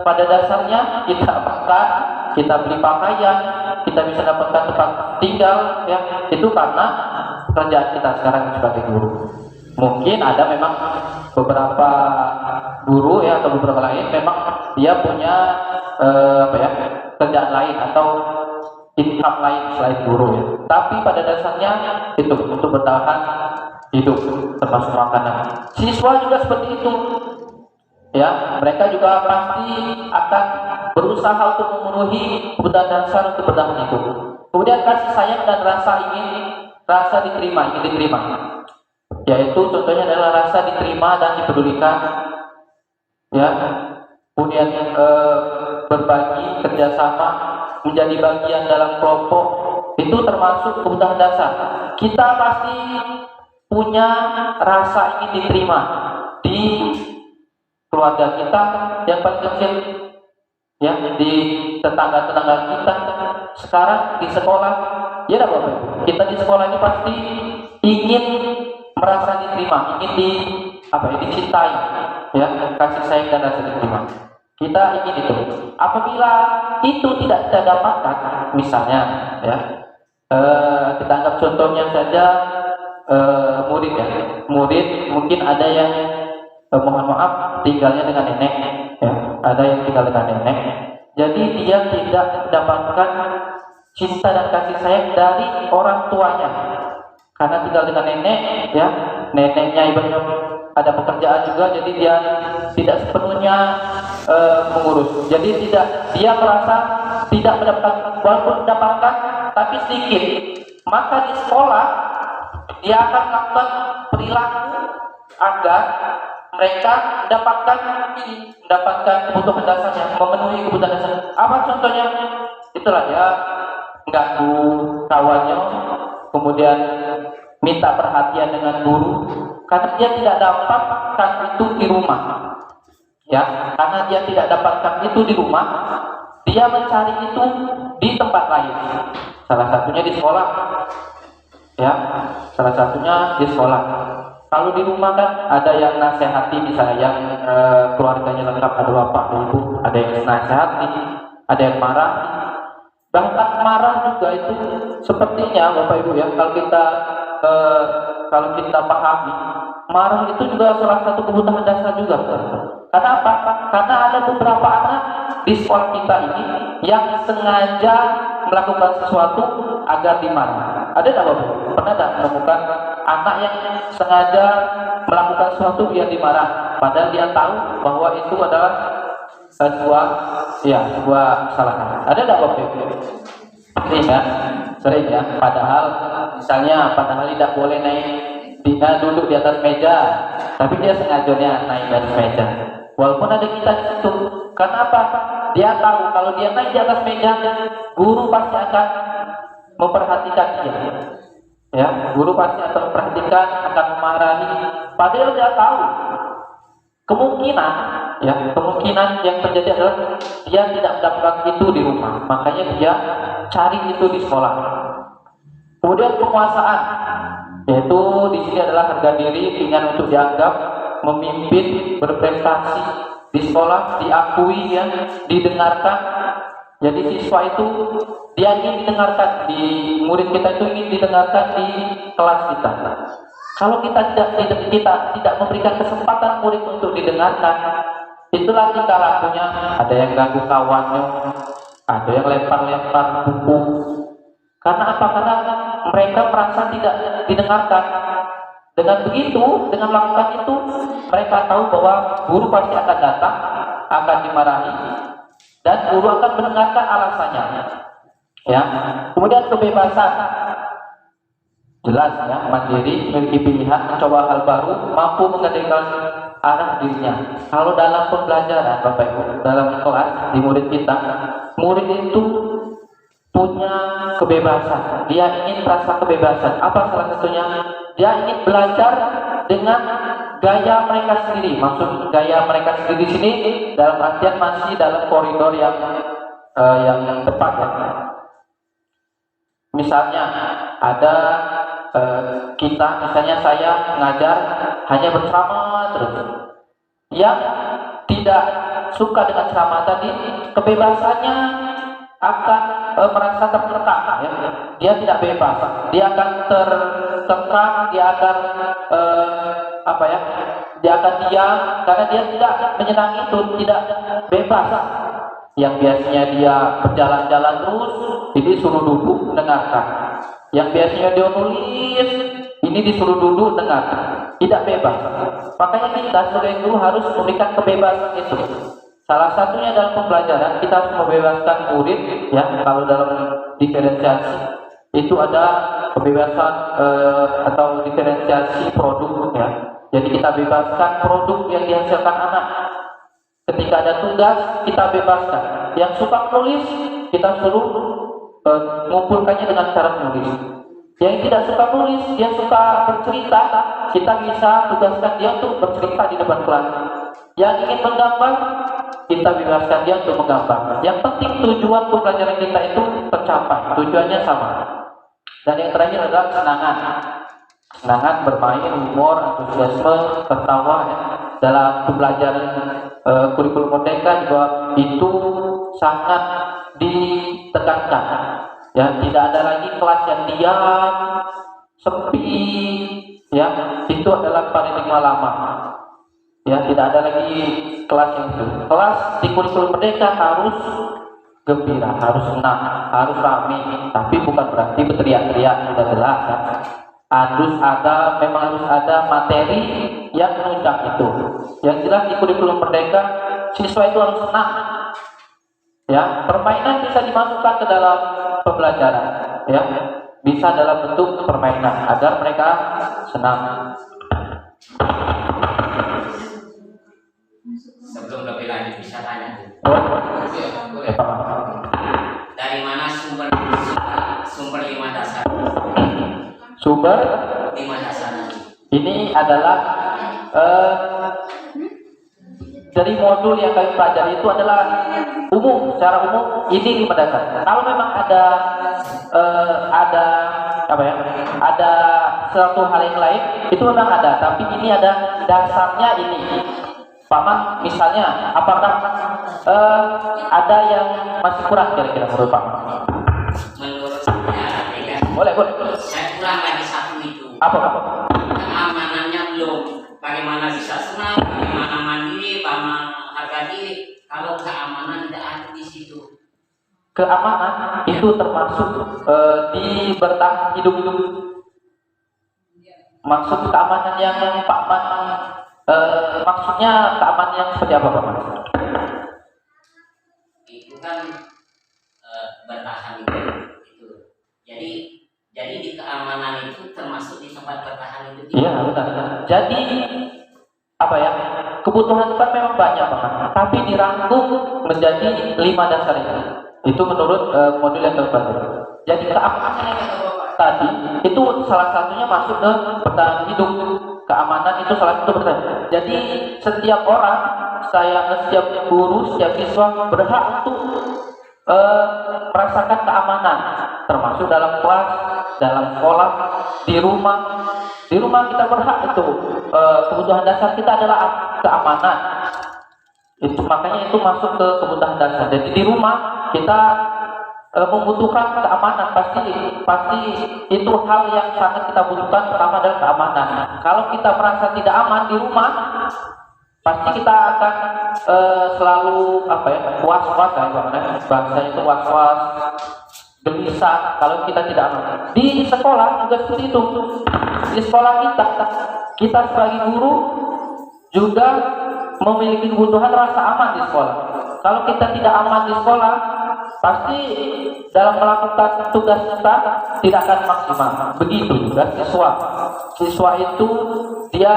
pada dasarnya kita makan, kita beli pakaian, kita bisa dapatkan tempat tinggal, ya, itu karena pekerjaan kita sekarang sebagai guru. Mungkin ada memang beberapa guru, ya, atau beberapa lain memang dia punya kerjaan lain atau income lain selain guru ya. Tapi pada dasarnya itu untuk bertahan hidup termasuk makanan. Siswa juga seperti itu. Ya, mereka juga pasti akan berusaha untuk memenuhi kebutuhan dasar untuk bertahan hidup. Kemudian kasih sayang dan rasa diterima, ingin diterima. Yaitu contohnya adalah rasa diterima dan dipedulikan. Ya, kemudian berbagi, kerjasama, menjadi bagian dalam kelompok, itu termasuk kebutuhan dasar. Kita pasti punya rasa ingin diterima di keluarga kita yang paling kecil, ya, di tetangga-tetangga kita, sekarang di sekolah, ya Bapak Ibu, kita di sekolah ini pasti ingin merasa diterima, ingin dicintai, ya, kasih sayang dan rasa diterima. Kita ingin itu. Apabila itu tidak kita dapatkan, misalnya, ya, kita anggap contohnya saja murid ya, murid mungkin ada yang mohon maaf tinggalnya dengan nenek, ya, ada yang tinggal dengan nenek. Jadi dia tidak mendapatkan cinta dan kasih sayang dari orang tuanya karena tinggal dengan nenek, ya, neneknya ibaratnya ada pekerjaan juga, jadi dia tidak sepenuhnya mengurus. Jadi dia merasa tidak mendapatkan, walaupun mendapatkan tapi sedikit. Maka di sekolah dia akan melakukan perilaku agar mereka mendapatkan kebutuhan dasarnya, memenuhi kebutuhan dasarnya. Apa contohnya? Itulah dia ganggu kawannya, kemudian minta perhatian dengan guru, karena dia tidak dapatkan itu di rumah. Ya, karena dia tidak dapatkan itu di rumah, dia mencari itu di tempat lain. Salah satunya di sekolah. Ya, salah satunya di sekolah. Kalau di rumah kan ada yang nasihati, misalnya yang keluarganya lengkap, ada bapak, ada ibu, ada yang nasihati, ada yang marah. Bahkan marah juga itu sepertinya Bapak Ibu ya, kalau kita pahami, marah itu juga salah satu kebutuhan dasar juga. Karena apa? Karena ada beberapa anak di sekolah kita ini yang sengaja melakukan sesuatu agar dimarah. Ada tak Bapak? Pernah tak menemukan anak yang sengaja melakukan sesuatu biar dimarah, padahal dia tahu bahwa itu adalah sebuah kesalahan? Ada tak Bapak? Sering ya. Padahal tidak boleh duduk di atas meja, tapi dia sengaja naik di atas meja. Walaupun ada kita di situ, karena apa? Dia tahu kalau dia naik di atas meja, guru pasti akan memperhatikan dia. Ya, guru pasti akan memperhatikan, akan memarahi. Padahal dia tahu kemungkinan yang terjadi adalah dia tidak mendapatkan itu di rumah, makanya dia cari itu di sekolah. Kemudian penguasaan, yaitu di sini adalah harga diri, keinginan untuk dianggap memimpin, berprestasi di sekolah, diakui, ya, didengarkan. Jadi siswa itu dia ingin didengarkan, di murid kita itu ingin didengarkan di kelas kita. Kalau kita tidak memberikan kesempatan murid untuk didengarkan, itulah tingkah lakunya. Ada yang ganggu kawannya, ada yang lempar-lempar buku. Karena apa? Karena mereka merasa tidak didengarkan. Dengan begitu, dengan melakukan itu, mereka tahu bahwa guru pasti akan datang, akan dimarahi, dan guru akan mendengarkan alasannya. Ya. Kemudian kebebasan, jelas ya, mandiri, memiliki pilihan, mencoba hal baru, mampu mengendalikan arah dirinya. Kalau dalam pembelajaran, Bapak Ibu, dalam kelas di murid kita, murid itu punya kebebasan. Dia ingin merasa kebebasan. Apa salah satunya? Dia ingin belajar dengan gaya mereka sendiri. Maksud gaya mereka sendiri di sini dalam artian masih dalam koridor yang tepat ya. Misalnya ada misalnya saya mengajar hanya berceramah terus. Yang tidak suka dengan ceramah tadi, kebebasannya akan merasa tertekan, ya. Dia tidak bebas, dia akan tertekan, dia akan dia akan diam karena dia tidak menyenangi itu, tidak bebas. Yang biasanya dia berjalan-jalan terus, ini disuruh duduk dengarkan. Yang biasanya dia nulis, ini disuruh duduk dengarkan. Tidak bebas. Makanya kita sebagai guru harus memberikan kebebasan itu. Salah satunya dalam pembelajaran kita harus membebaskan murid, ya. Kalau dalam diferensiasi itu ada kebebasan atau diferensiasi produk, ya. Jadi kita bebaskan produk yang dihasilkan anak. Ketika ada tugas kita bebaskan. Yang suka menulis kita suruh mengumpulkannya dengan cara menulis. Yang tidak suka menulis, dia suka bercerita, kita bisa tugaskan dia untuk bercerita di depan kelas. Yang ingin menggambar, kita bebaskan dia untuk menggambar. Yang penting tujuan pembelajaran kita itu tercapai, tujuannya sama. Dan yang terakhir adalah kesenangan. Kesenangan bermain, humor, antusiasme, tertawa, ya. Dalam pembelajaran kurikulum merdeka juga itu sangat ditekankan. Ya, tidak ada lagi kelas yang diam, sepi, ya. Itu adalah paradigma lama. Ya, tidak ada lagi kelas yang itu. Kelas di kurikulum merdeka harus gembira, harus senang, harus ramai, tapi bukan berarti berteriak-teriak, sudah jelas, ya. Memang harus ada materi yang menunjang itu. Yang jelas di kurikulum merdeka siswa itu harus senang. Ya, permainan bisa dimasukkan ke dalam pembelajaran, ya. Bisa dalam bentuk permainan agar mereka senang. Sebelum lebih lanjut bisa tanya Bu. Boleh, Pak. Dari mana sumber 5 dasar? Sumber 5 dasar. ini adalah dari modul yang kami pelajari itu adalah umum, secara umum ini 5 dasar. Kalau memang ada ada suatu hal yang lain itu memang ada, tapi ini ada dasarnya ini. Paman, misalnya, apakah ada yang masih kurang kira-kira menurut Paman? Menurut saya, Boleh. saya kurang lagi satu itu. Apa? Keamanannya belum. Bagaimana bisa senang, bagaimana mandiri, bagaimana harga diri. Kalau keamanan tidak ada di situ. Keamanan itu termasuk di bertahan hidup. Maksud keamanan yang Pak Man, maksudnya keamanan yang seperti apa, Pak Man? Itu kan bertahan itu. Jadi di keamanan itu termasuk di tempat bertahan itu. Iya, benar. Jadi apa ya? Kebutuhan kan memang banyak, Pak Man, tapi dirangkum menjadi 5 dasar itu. Itu menurut modul yang terbaru. Jadi keamanan yang tadi itu salah satunya masuk ke bertahan hidup. Keamanan itu salah satu bertahan. Jadi setiap orang, setiap guru, setiap siswa berhak untuk merasakan keamanan, termasuk dalam kelas, dalam sekolah, di rumah. Di rumah kita berhak itu kebutuhan dasar kita adalah keamanan. Itu makanya itu masuk ke kebutuhan dasar. Jadi di rumah kita membutuhkan keamanan, pasti itu hal yang sangat kita butuhkan. Pertama adalah keamanan. Kalau kita merasa tidak aman di rumah, pasti kita akan selalu was-was, bahasanya itu was-was, gelisah kalau kita tidak aman. Di sekolah juga seperti itu. Di sekolah kita sebagai guru juga memiliki kebutuhan rasa aman di sekolah. Kalau kita tidak aman di sekolah, pasti dalam melakukan tugas kita tidak akan maksimal. Begitu juga siswa. Siswa itu dia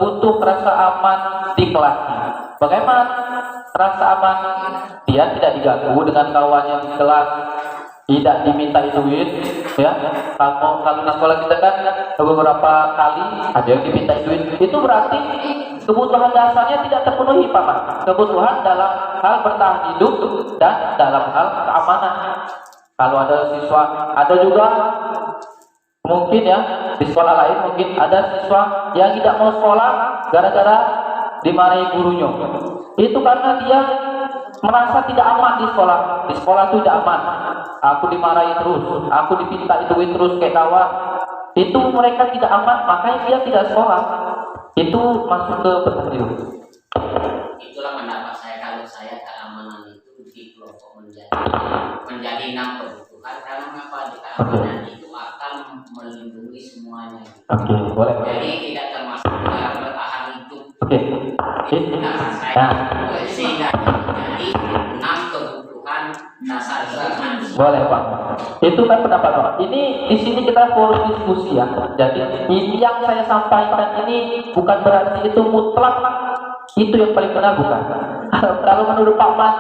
butuh rasa aman di kelasnya. Bagaimana rasa aman? Dia tidak diganggu dengan kawannya di kelas, tidak diminta duit, ya. Kalau di sekolah kita kan beberapa kali ada yang diminta duit. Itu berarti kebutuhan dasarnya tidak terpenuhi, Pak Man. Kebutuhan dalam hal bertahan hidup dan dalam hal keamanan. Kalau ada siswa, ada juga mungkin ya di sekolah lain mungkin ada siswa yang tidak mau sekolah gara-gara dimarahi gurunya. Itu karena dia merasa tidak aman di sekolah. Di sekolah itu tidak aman. Aku dimarahi terus, aku dipinta duit terus kayak kawan. Itu mereka tidak aman, makanya dia tidak sekolah. Itu masuk ke bertahan hidup. Itulah pendapat saya. Kalau saya keamanan itu di kelompok pokok menjadi 6 kebutuhan. Karena apa? Di keamanan itu akan melindungi semuanya. Oke, boleh. Jadi tidak termasuk dalam bertahan hidup. Oke. Nah, Sehingga jadi 6 kebutuhan dasar manusia. boleh Pak. Itu kan pendapat Pak. Ini di sini kita forum diskusi ya. Jadi ini yang saya sampaikan ini bukan berarti itu mutlak itu yang paling benar, bukan. Kalau menurut Pak Man,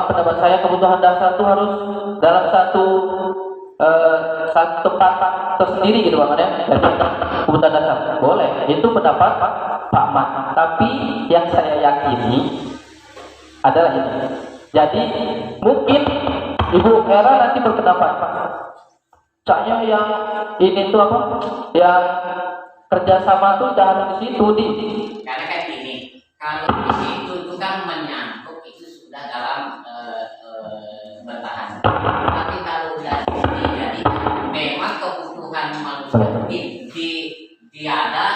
pendapat saya kebutuhan dasar itu harus dalam satu tempat tersendiri gitu Pak Man ya. Jadi kebutuhan dasar boleh. Itu pendapat Pak Man. Tapi yang saya yakini adalah ini. Jadi mungkin Ibu Hera nanti berpendapat, caknya yang ini tuh apa? Yang kerjasama tuh harus di situ di. Karena kan gini, kalau di situ itu kan menyangkut itu sudah dalam bertahan. Tapi kalau udah di sini jadi memang kebutuhan manusia diada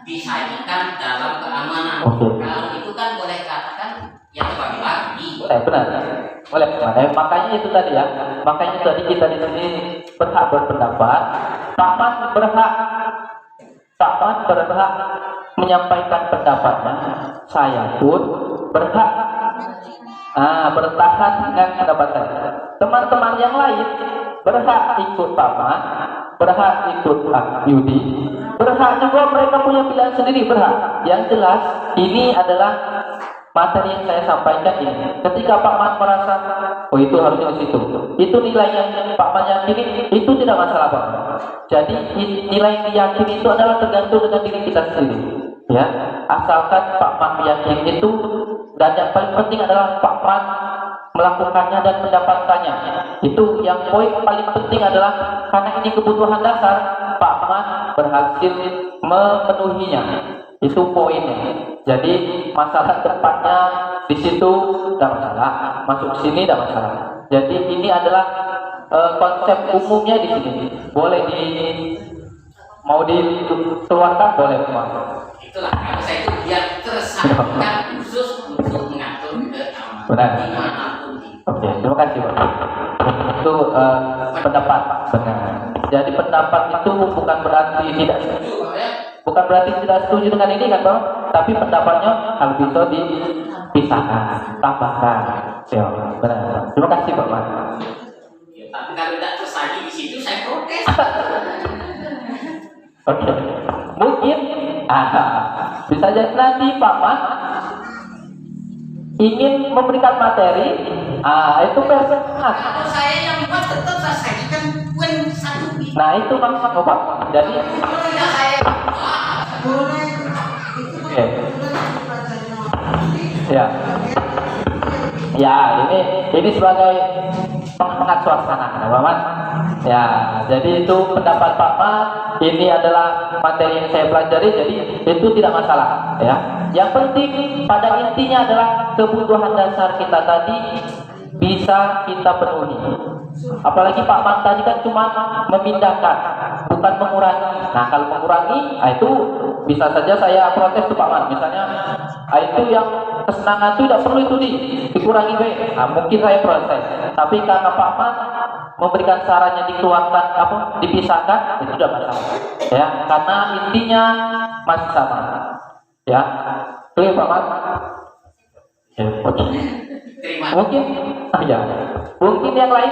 disajikan dalam keamanan. Kalau itu kan boleh katakan ya bagi-bagi. Benar. Boleh. Makanya itu tadi ya. Makanya tadi kita di sini berhak berpendapat. Pak Man berhak menyampaikan pendapatnya. Saya pun berhak bertahan dengan pendapat saya. Teman-teman yang lain berhak ikut Pak Man, berhak ikut Yudi, berhak juga mereka punya pilihan sendiri, berhak. Yang jelas ini adalah materi yang saya sampaikan ini. Ketika Pak Man merasa, oh itu harusnya di situ, itu nilai yang Pak Man yakini, itu tidak masalah Pak Man. Jadi nilai yang diyakini itu adalah tergantung dengan diri kita sendiri. Ya, asalkan Pak Man meyakini itu, dan yang paling penting adalah Pak Man melakukannya dan mendapatkannya. Itu yang poin paling penting adalah karena ini kebutuhan dasar, Pak Man berhasil memenuhinya. Itu poinnya. Jadi masalah tempatnya di situ tidak masalah, masuk sini tidak masalah. Jadi ini adalah konsep umumnya di sini. Boleh mau dikeluarkan boleh Pak. Itulah kalau saya itu biar tersangka khusus untuk mengatur keamanan dimanapun. Oke, terima kasih Pak. Itu pendapat benar. Jadi pendapat itu bukan berarti tidak setuju dengan ini kan Pak, tapi pendapatnya harus bisa dipisahkan, tambahkan. Ya, benar. Terima kasih Pak Man. Ya, tapi kalau tidak tersaji di situ saya protes. Oke. Mungkin bisa jadi nanti Pak Man ingin memberikan materi, itu personal. Kalau saya yang buat tetap saya sajikan poin satu. Nah itu maksud Pak. Jadi Kalau tidak saya Boleh itu Oke. ya. Ya, ini sebagai penghangat suasana, Pak Man. Ya, jadi itu pendapat Pak Man. Ini adalah materi yang saya pelajari, jadi itu tidak masalah. Ya, yang penting pada intinya adalah kebutuhan dasar kita tadi bisa kita penuhi. Apalagi Pak Man tadi kan cuma memindahkan, bukan mengurangi. Nah, kalau mengurangi, itu bisa saja saya protes tuh Pak Man. Misalnya, itu yang kesenangan itu tidak perlu itu dikurangi mungkin saya proses. Tapi karena Pak Man memberikan sarannya dikeluarkan dipisahkan, itu sudah masalah. Ya, karena intinya masih sama. Ya, clear Pak Man. Mungkin mungkin yang lain.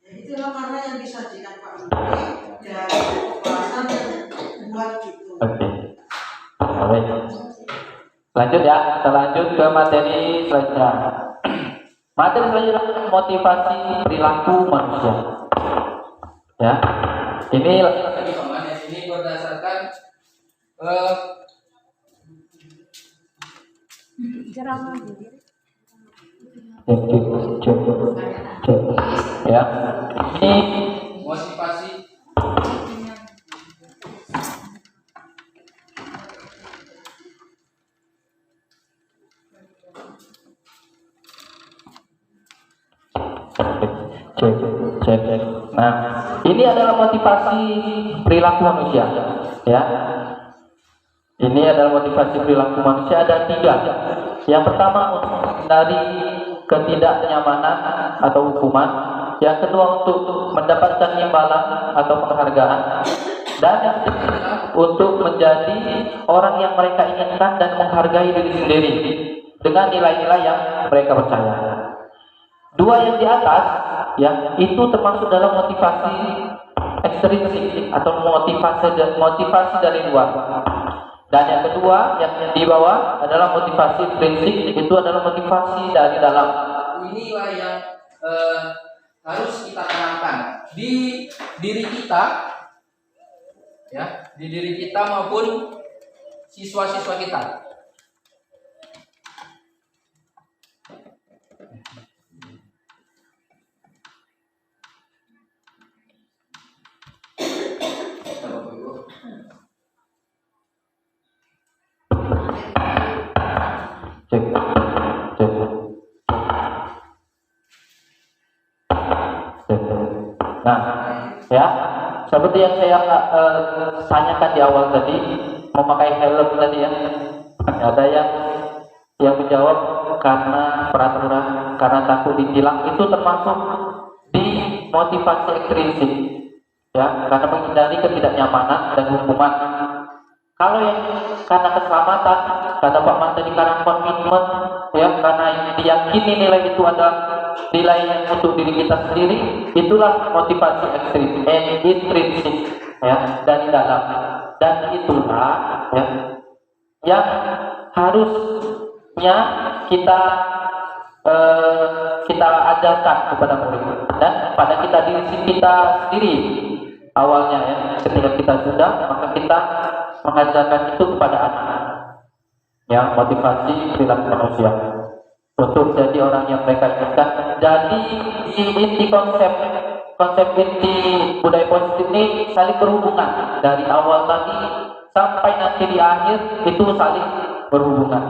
Itulah karena yang disajikan Pak Menteri dari pembahasan yang buat gitu. Oke. Baik. Lanjut ya, kita lanjut ke materi selanjutnya. Materi selanjutnya motivasi perilaku manusia. Ya, ini berdasarkan ya, ini motivasi cek. Nah, ini adalah motivasi perilaku manusia. Ya, ini adalah motivasi perilaku manusia, ada 3. Yang pertama untuk menghindari ketidaknyamanan atau hukuman, yang kedua untuk mendapatkan imbalan atau penghargaan, dan yang ketiga untuk menjadi orang yang mereka inginkan dan menghargai diri sendiri dengan nilai-nilai yang mereka percaya. Dua yang di atas ya itu termasuk dalam motivasi ekstrinsik atau motivasi dari luar. Dan yang kedua yang di bawah adalah motivasi intrinsik, itu adalah motivasi dari dalam. Inilah yang harus kita tanamkan di diri kita, ya, di diri kita maupun siswa-siswa kita. Cek. Nah, ya, seperti yang saya tanyakan di awal tadi, memakai helm tadi ya, ada yang menjawab karena peraturan, karena takut ditilang, itu termasuk di motivasi ekstrinsik, ya, karena menghindari ketidaknyamanan dan hukuman. Kalau yang karena keselamatan, kata Pak Man tadi, karena komitmen, ya, karena diyakini nilai itu adalah nilai yang untuk diri kita sendiri, itulah motivasi intrinsik, ya, dari dalam. Dan itulah ya yang harusnya kita ajarkan kepada murid dan pada kita diri kita sendiri awalnya, ya, ketika kita sudah, maka kita mengajarkan itu kepada anak-anak, ya, motivasi perilaku manusia untuk jadi orang yang mereka inginkan. Jadi di inti konsep inti budaya positif ini saling berhubungan dari awal tadi sampai nanti di akhir, itu saling berhubungan,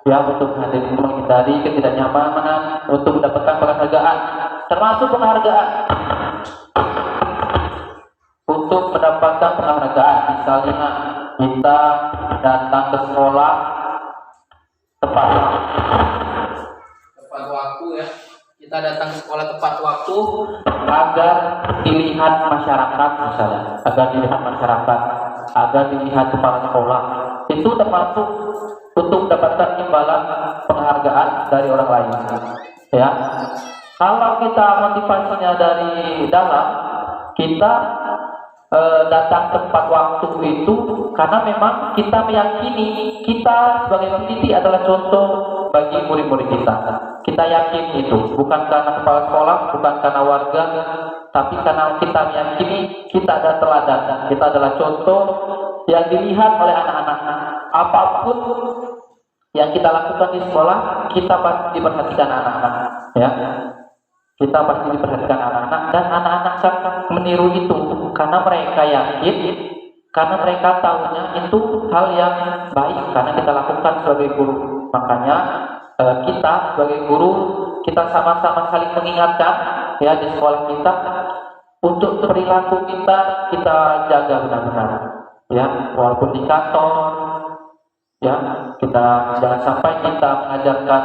ya, untuk menghindari ketidaknyamanan, untuk mendapatkan penghargaan, termasuk penghargaan. Untuk mendapatkan penghargaan, misalnya kita datang ke sekolah tepat waktu, ya, kita datang ke sekolah tepat waktu agar dilihat masyarakat, misalnya agar dilihat masyarakat, agar dilihat kepala sekolah, itu termasuk untuk mendapatkan imbalan penghargaan dari orang lain, ya. Kalau kita motivasinya dari dalam, kita datang tepat waktu itu karena memang kita meyakini kita sebagai pendidik adalah contoh bagi murid-murid kita. Kita yakin itu bukan karena kepala sekolah, bukan karena warga, tapi karena kita meyakini kita adalah teladan, kita adalah contoh yang dilihat oleh anak-anak. Apapun yang kita lakukan di sekolah, kita pasti diperhatikan anak-anak, ya. Kita pasti diperhatikan anak-anak, dan anak-anak akan meniru itu karena mereka yakin, karena mereka tahunya itu hal yang baik karena kita lakukan sebagai guru. Makanya kita sebagai guru, kita sama-sama saling mengingatkan, ya, di sekolah kita untuk perilaku kita jaga benar-benar, ya, walaupun di kantor, ya, kita jangan sampai kita mengajarkan,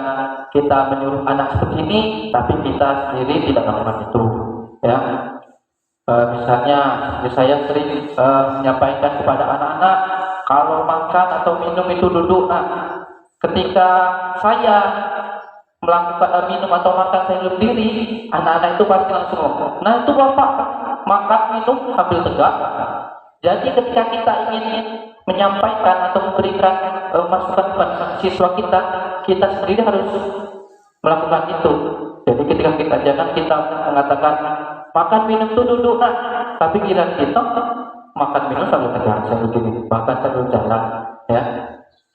kita menyuruh anak seperti ini tapi kita sendiri tidak melakukan itu, ya. Misalnya saya sering menyampaikan kepada anak-anak, kalau makan atau minum itu duduk. Nah, ketika saya melakukan minum atau makan saya berdiri, anak-anak itu pasti langsung ngomong, nah itu bapak makan minum sambil tegak. Jadi ketika kita ingin menyampaikan atau memberikan masukan kepada siswa kita sendiri harus melakukan itu. Jadi ketika kita jangan kita mengatakan makan minum itu duduk, nah, tapi giliran kita makan minum sambil tegak, sambil begini, bahkan sambil jalan, ya.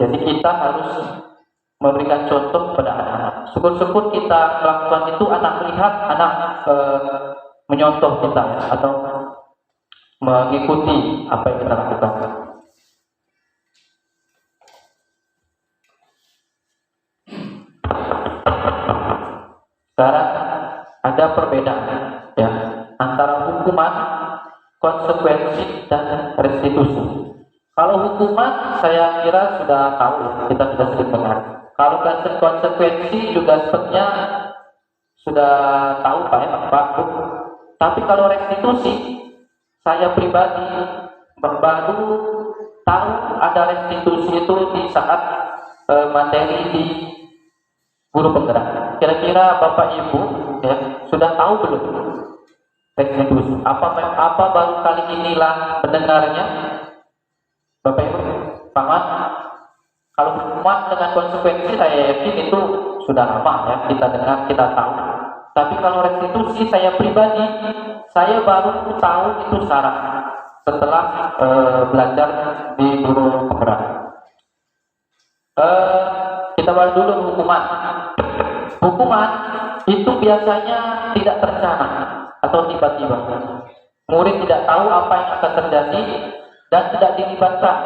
Jadi kita harus memberikan contoh kepada anak-anak. Syukur-syukur kita melakukan itu, anak melihat, anak menyontoh kita, ya, atau mengikuti apa yang kita lakukan. Sekarang ada perbedaan, ya, antara hukuman, konsekuensi, dan restitusi. Kalau hukuman saya kira sudah tahu, kita sudah sering dengar. Kalau konsekuensi juga sepertinya sudah tahu Pak ya, Pak Bu. Tapi kalau restitusi, saya pribadi baru tahu ada restitusi itu di saat materi di guru penggerak. Kira-kira Bapak Ibu ya sudah tahu belum restitusi? Apa baru kali inilah mendengarnya? Bapak Ibu, Pak Mat? Kalau hukuman dengan konsekuensi saya yakin itu sudah lama ya kita dengar, kita tahu. Tapi kalau restitusi saya pribadi, saya baru tahu itu setelah belajar di guru penggerak. Kita bahas dulu hukuman. Hukuman itu biasanya tidak terencana atau tiba-tiba. Murid tidak tahu apa yang akan terjadi dan tidak dilibatkan.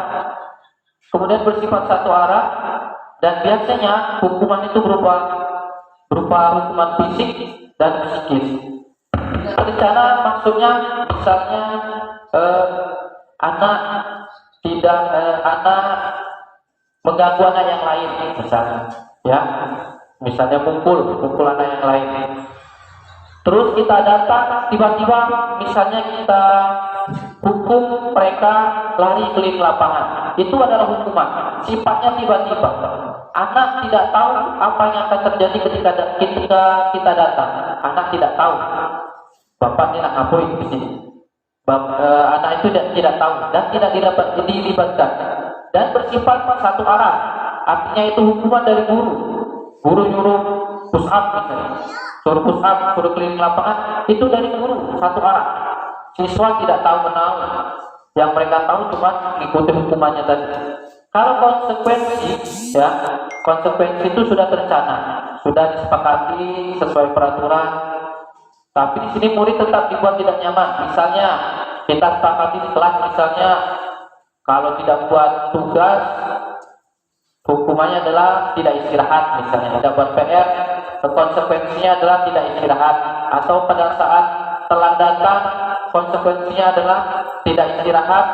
Kemudian bersifat satu arah dan biasanya hukuman itu berupa hukuman fisik dan psikis. Rencana maksudnya misalnya anak mengganggu anak yang lain misalnya, ya, misalnya pukul anak yang lain. Terus kita datang tiba-tiba misalnya kita hukum mereka lari keliling lapangan. Itu adalah hukuman. Sifatnya tiba-tiba. Anak tidak tahu apa yang akan terjadi ketika kita datang. Anak tidak tahu. Bapak ini nak ngapain di sini? Anak itu tidak tahu dan tidak dilibatkan. Dan bersifat satu arah. Artinya itu hukuman dari guru. Guru nyuruh push up misalnya. Suruh push up, suruh keliling lapangan. Itu dari guru, satu arah. Siswa tidak tahu menau. Yang mereka tahu cuma mengikuti hukumannya tadi. Kalau konsekuensi, ya, konsekuensi itu sudah terencana, sudah disepakati sesuai peraturan. Tapi di sini murid tetap dibuat tidak nyaman. Misalnya kita sepakati di kelas, misalnya kalau tidak buat tugas, hukumannya adalah tidak istirahat. Misalnya tidak buat PR, konsekuensinya adalah tidak istirahat. Atau pada saat telat datang, konsekuensinya adalah tidak istirahat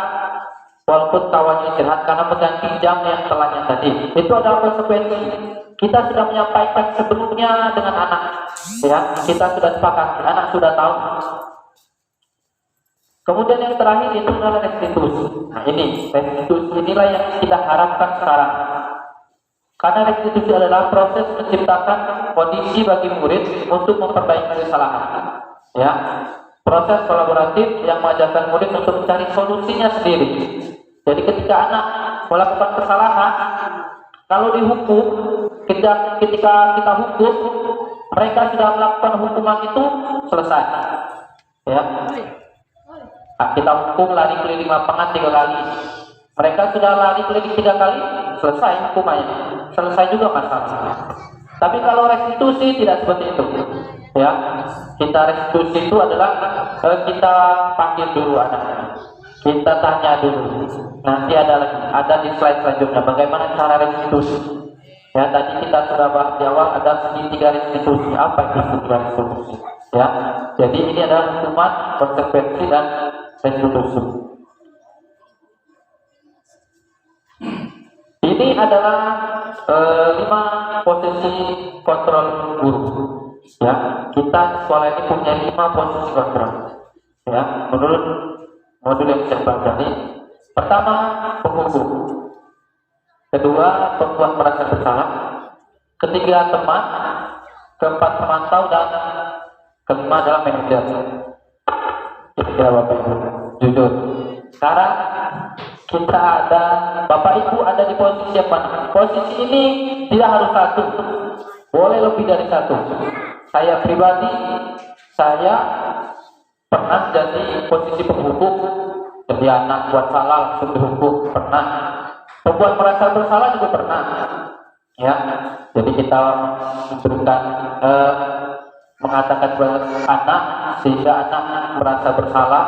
walaupun kawannya istirahat karena mengganti jam yang telatnya tadi. Itu adalah konsekuensi. Kita sudah menyampaikan sebelumnya dengan anak, ya, kita sudah sepakat, anak sudah tahu. Kemudian yang terakhir itu adalah restitusi. Nah ini restitusi inilah yang kita harapkan sekarang. Karena restitusi adalah proses menciptakan kondisi bagi murid untuk memperbaiki kesalahan. Ya, proses kolaboratif yang mengajarkan murid untuk mencari solusinya sendiri. Jadi ketika anak melakukan kesalahan, kalau dihukum, ketika kita hukum, mereka sudah melakukan hukuman itu selesai. Ya, nah, kita hukum lari keliling lapangan 3 kali. Mereka sudah lari keliling 3 kali, selesai hukumannya, selesai juga masalah. Tapi kalau restitusi tidak seperti itu. Ya, kita restitusi itu adalah kita panggil dulu anaknya, kita tanya dulu. Nanti ada di slide selanjutnya bagaimana cara restitusi. Ya, tadi kita sudah bahas di awal ada segitiga restitusi. Apa itu segitiga restitusi? Ya, jadi ini adalah hukuman, konsekuensi dan restitusi. Ini adalah 5 posisi kontrol guru. Ya, kita sekolah ini punya 5 posisi kontrol. Ya, menurut modul yang saya pelajari, pertama penghukum, kedua pembuat merasa bersalah, ketiga teman, keempat pemantau, dan kelima adalah manajer. Ya Bapak Ibu, jujur. Sekarang kita ada, Bapak Ibu ada di posisi yang mana? Posisi ini tidak harus satu, boleh lebih dari satu. Saya pribadi, saya pernah jadi posisi penghukum. Jadi anak buat salah langsung dihukum, pernah. Pembuat merasa bersalah juga pernah. Ya, jadi kita memberikan mengatakan kepada anak sehingga anak merasa bersalah.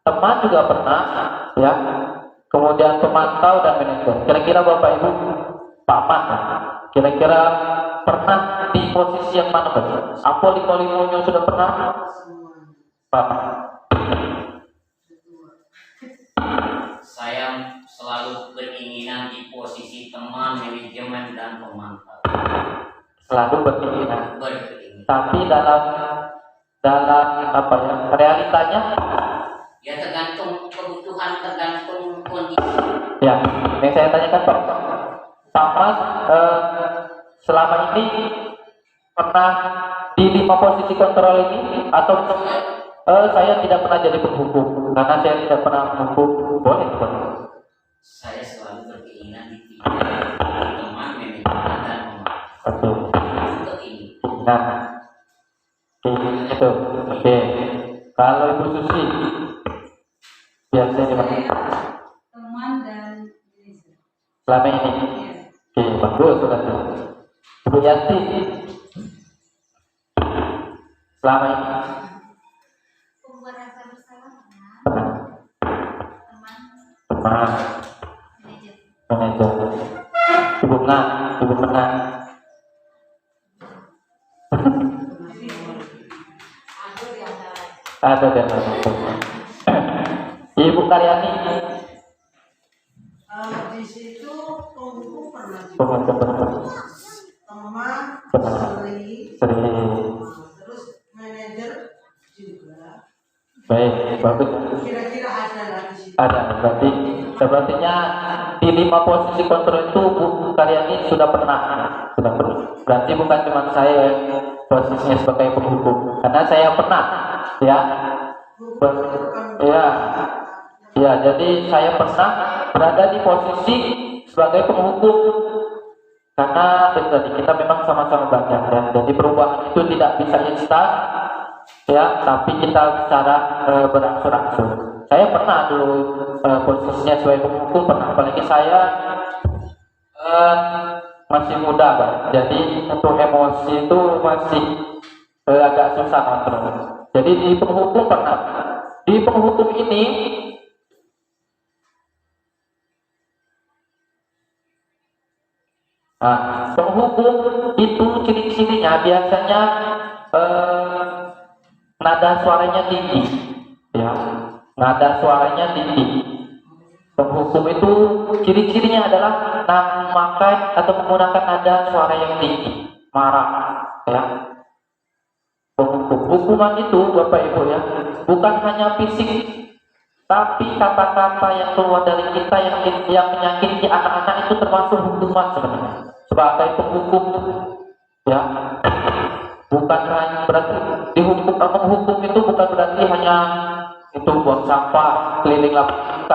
Teman juga pernah, ya. Kemudian pemantau dan manajer. Kira-kira Bapak Ibu, Pak Man, kira-kira pernah di posisi yang mana Pak? Apa limo-limonya sudah pernah? Pak? Saya selalu beringinan di posisi teman, manajemen dan pemantau. Selalu berkeinginan. Berkeinginan. Tapi dalam apa ya, realitanya Ya tergantung kebutuhan, tergantung kondisi. ya, yang saya tanyakan Pak Mas, selama ini pernah di 5 posisi kontrol ini atau saya tidak pernah jadi penghukum karena saya tidak pernah menghukum. Boleh. Saya selalu berkeinginan di teman, manajemen dan pemantau. Betul. Untuk ini. Nah, itu. Oke. Kalau Ibu Susi biasanya di mana? Teman dan manajer. Selama ini. Iya. Oke, bagus sudah. Ibu Yanti selama ini Membuat rasa bersalah pernah teman teman manajer. manajer. Ibu pernah. Ada dan Ibu Karyani Di situ penghukum pernah juga. pernah Teman sering. terus manajer juga. Baik, bagus. Kira-kira ada lah di situ. Ada, berarti sepertinya di 5 posisi kontrol itu Bu Karyani sudah pernah. Berarti bukan cuma saya yang posisinya sebagai penghukum, karena saya pernah, ya. Ya, jadi saya pernah berada di posisi sebagai penghukum karena tadi kita memang sama-sama belajar ya. Jadi perubahan itu tidak bisa instan, ya, tapi kita secara berangsur-angsur. Saya pernah dulu posisinya sebagai penghukum, pernah, apalagi saya masih muda, Pak. Jadi untuk emosi itu masih agak susah kontrol. Jadi di penghukum pernah. Di penghukum ini penghukum itu ciri-cirinya biasanya nada suaranya tinggi, ya, nada suaranya tinggi. Penghukum itu ciri-cirinya adalah memakai atau menggunakan nada suara yang tinggi, marah, ya. Penghukum, hukuman itu Bapak Ibu ya, bukan hanya fisik, tapi kata-kata yang keluar dari kita yang menyakiti anak-anak itu termasuk hukuman sebenarnya. Sebagai penghukum, ya, bukan hanya berarti dihukum, menghukum itu bukan berarti hanya itu buang sampah, keliling lapangan,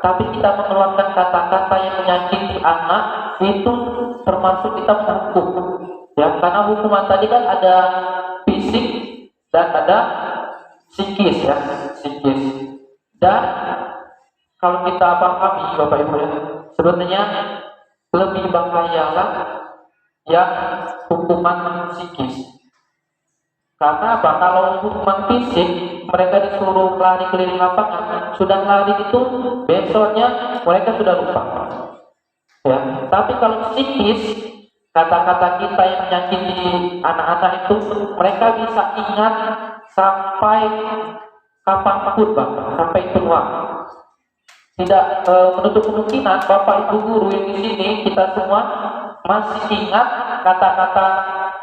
tapi kita mengeluarkan kata-kata yang menyakiti anak itu termasuk kita menghukum, ya, karena hukuman tadi kan ada fisik dan ada psikis, ya, psikis. Dan kalau kita pahami Bapak Ibu ya, sebenarnya lebih bahayalah yang hukuman psikis. Karena apa? Kalau hukuman fisik, mereka disuruh lari keliling lapangan, sudah lari itu besoknya mereka sudah lupa. Ya, tapi kalau psikis, kata-kata kita yang menyakiti anak-anak itu mereka bisa ingat sampai kapanpun, Bang, sampai tua. Tidak menutup kemungkinan Bapak Ibu guru yang di sini kita semua masih ingat kata-kata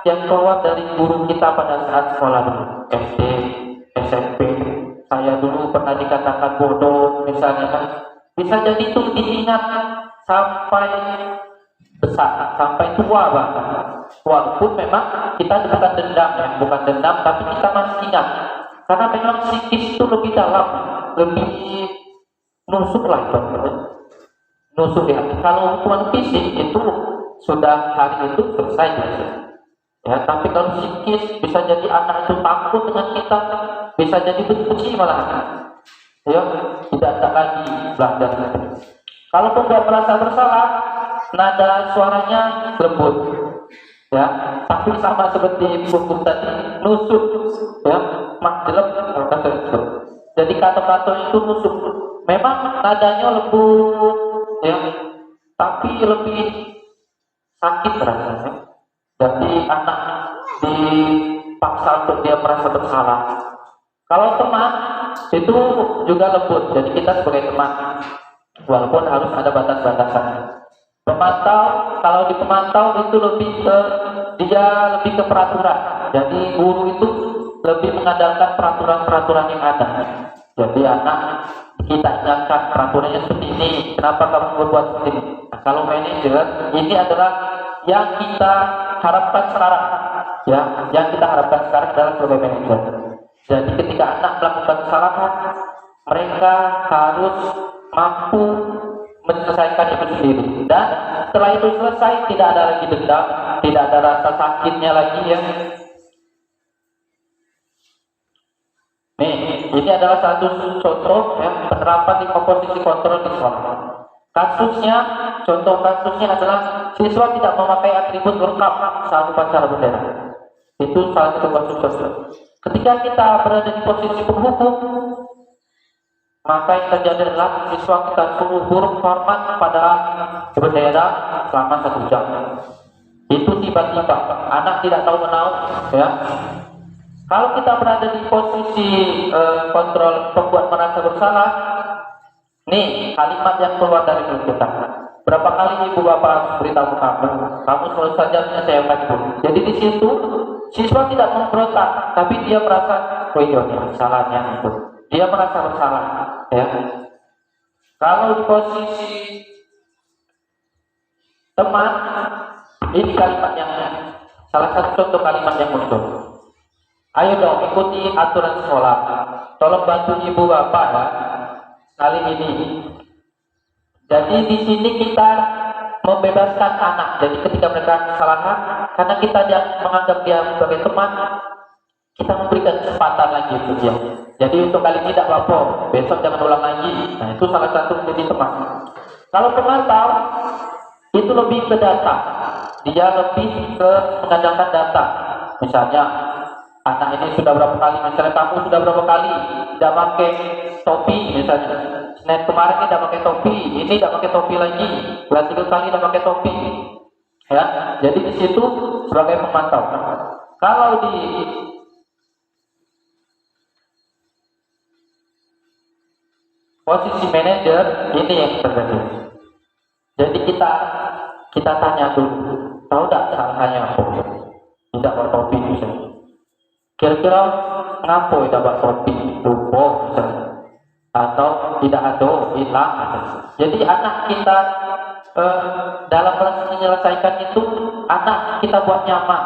yang keluar dari guru kita pada saat sekolah dulu, SD, SMP. Saya dulu pernah dikatakan bodoh, misalnya, kan. Bisa jadi itu diingat sampai besar, sampai tua bahkan. Walaupun memang kita bukan dendam ya, bukan dendam, tapi kita masih ingat. Karena memang psikis itu lebih dalam, lebih nusuk lah, nusuk ya. Kalau hukuman fisik itu sudah hari itu selesai biasa. Ya, tapi kalau psikis bisa jadi anak itu takut dengan kita, bisa jadi benci malah. Ya, tidak ada lagi belajar. Kalaupun tidak merasa bersalah, nada suaranya lembut, ya, tapi sama seperti hukum tadi, nusuk, ya, jelek, jadi kata-kata itu nusuk. Memang nadanya lembut, ya, tapi lebih sakit rasanya. Jadi anak dipaksa untuk dia merasa bersalah. Kalau teman itu juga lembut, jadi kita sebagai teman, walaupun harus ada batas-batasannya. Pemantau, kalau di pemantau itu dia lebih ke peraturan. Jadi guru itu lebih mengandalkan peraturan-peraturan yang ada. Jadi anak kita ingatkan peraturannya seperti ini, kenapa kamu berbuat seperti ini. Nah, kalau manajer, ini adalah yang kita harapkan sekarang. Ya, yang kita harapkan sekarang adalah sebagai manajer. Jadi ketika anak melakukan kesalahan, mereka harus mampu menyelesaikan itu sendiri. Dan setelah itu selesai, tidak ada lagi dendam, tidak ada rasa sakitnya lagi ya. Nih, ini adalah satu contoh ya, penerapan 5 posisi kontrol di sekolah. Kasusnya, contoh kasusnya adalah siswa tidak memakai atribut lengkap saat upacara bendera. Itu salah satu kasus contoh. Ketika kita berada di posisi penghukum, maka yang terjadi adalah siswa kita suruh hormat pada bendera selama 1 jam. Itu tiba-tiba anak tidak tahu menahu ya. Kalau kita berada di posisi kontrol pembuat merasa bersalah, nih kalimat yang keluar dari mulut kita. Berapa kali ibu bapak beritahu kamu selalu saja menyelesaikan itu. Jadi di situ siswa tidak memberontak, tapi dia merasa, oh iya, salahnya itu. Dia merasa bersalah, ya. Kalau di posisi teman, ini kalimat yang salah satu contoh kalimat yang muncul. Ayo dong ikuti aturan sekolah. Tolong bantu ibu bapak ya. Kali ini. Jadi di sini kita membebaskan anak. Jadi ketika mereka kesalahan, karena kita menganggap dia sebagai teman, kita memberikan kesempatan lagi untuk dia. Jadi untuk kali ini tidak apa-apa, besok jangan ulang lagi. Nah itu salah satu menjadi teman. Kalau pemantau itu lebih ke data. Dia lebih ke mengandalkan data. Misalnya anak ini sudah berapa kali, misalnya kamu sudah berapa kali tidak pakai topi, misalnya Senin kemarin ini tidak pakai topi, ini tidak pakai topi lagi, bulan 3 kali tidak pakai topi, ya. Jadi di situ sebagai pemantau. Kalau di posisi manajer ini yang terjadi. Jadi kita tanya dulu, tahu tidak salahnya apa? Tidak bertopi misalnya. Kira-kira ngapo tidak bertopi, lupa misalnya, atau tidak ada, hilang. Jadi anak kita dalam proses menyelesaikan itu, anak kita buat nyaman,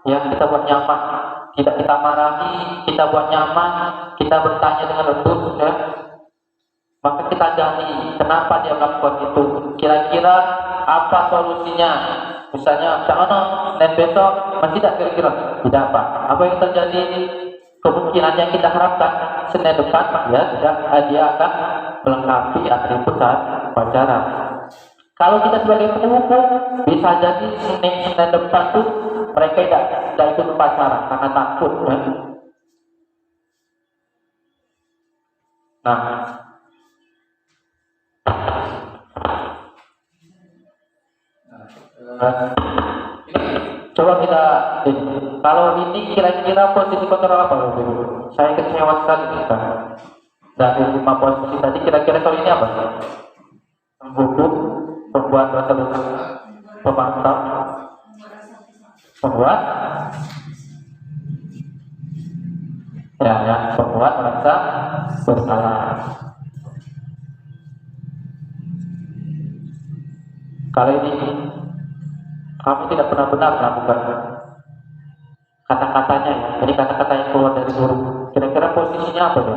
ya kita buat nyaman, tidak kita marahi, kita buat nyaman, kita bertanya dengan lembut, ya. Maka kita gali kenapa dia melakukan itu, kira-kira apa solusinya. Misalnya, dan besok masih tidak kira-kira tidak apa yang terjadi, kemungkinan yang kita harapkan Senin depan ya dia akan melengkapi atribut saat upacara. Kalau kita sebagai penghukum bisa jadi Senin depan tuh mereka tidak ikut upacara karena takut ya. Nah, coba kita kalau ini kira-kira posisi kontrol apa? Saya kecewa sekali kan. Dari 5 posisi tadi kira-kira kalau ini apa? Menghukum, pembuat rasa bersalah, pemantau, pembuat pembuat merasa bersalah. Kalau ini kamu tidak pernah benar melakukan kata-katanya ya. Jadi kata-kata yang keluar dari guru. Kira-kira posisinya apa ya?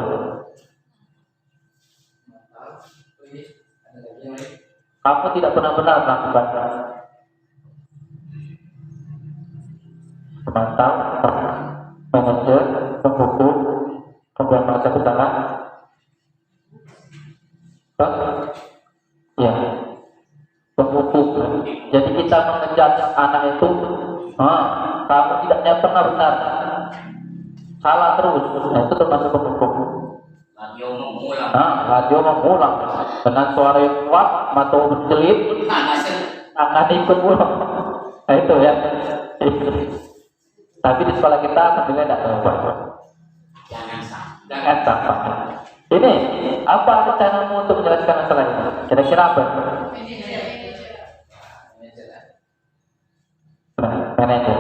Kamu tidak pernah benar melakukan pemantau, manajer, penghukum, pembuat merasa bersalah. Ya. Penghukum. Jadi kita mengejar anak itu, kamu tidaknya pernah benar, salah terus. Nah, itu termasuk penghukum. Radio mengulang dengan suara yang kuat, mata berkelit, akan ikut ulang. Nah itu ya. Tapi di sekolah kita alhamdulillah tidak terlalu. Jangan sampai. Ini apa rencanamu untuk menjelaskan masalah ini? Kira-kira apa? manajer.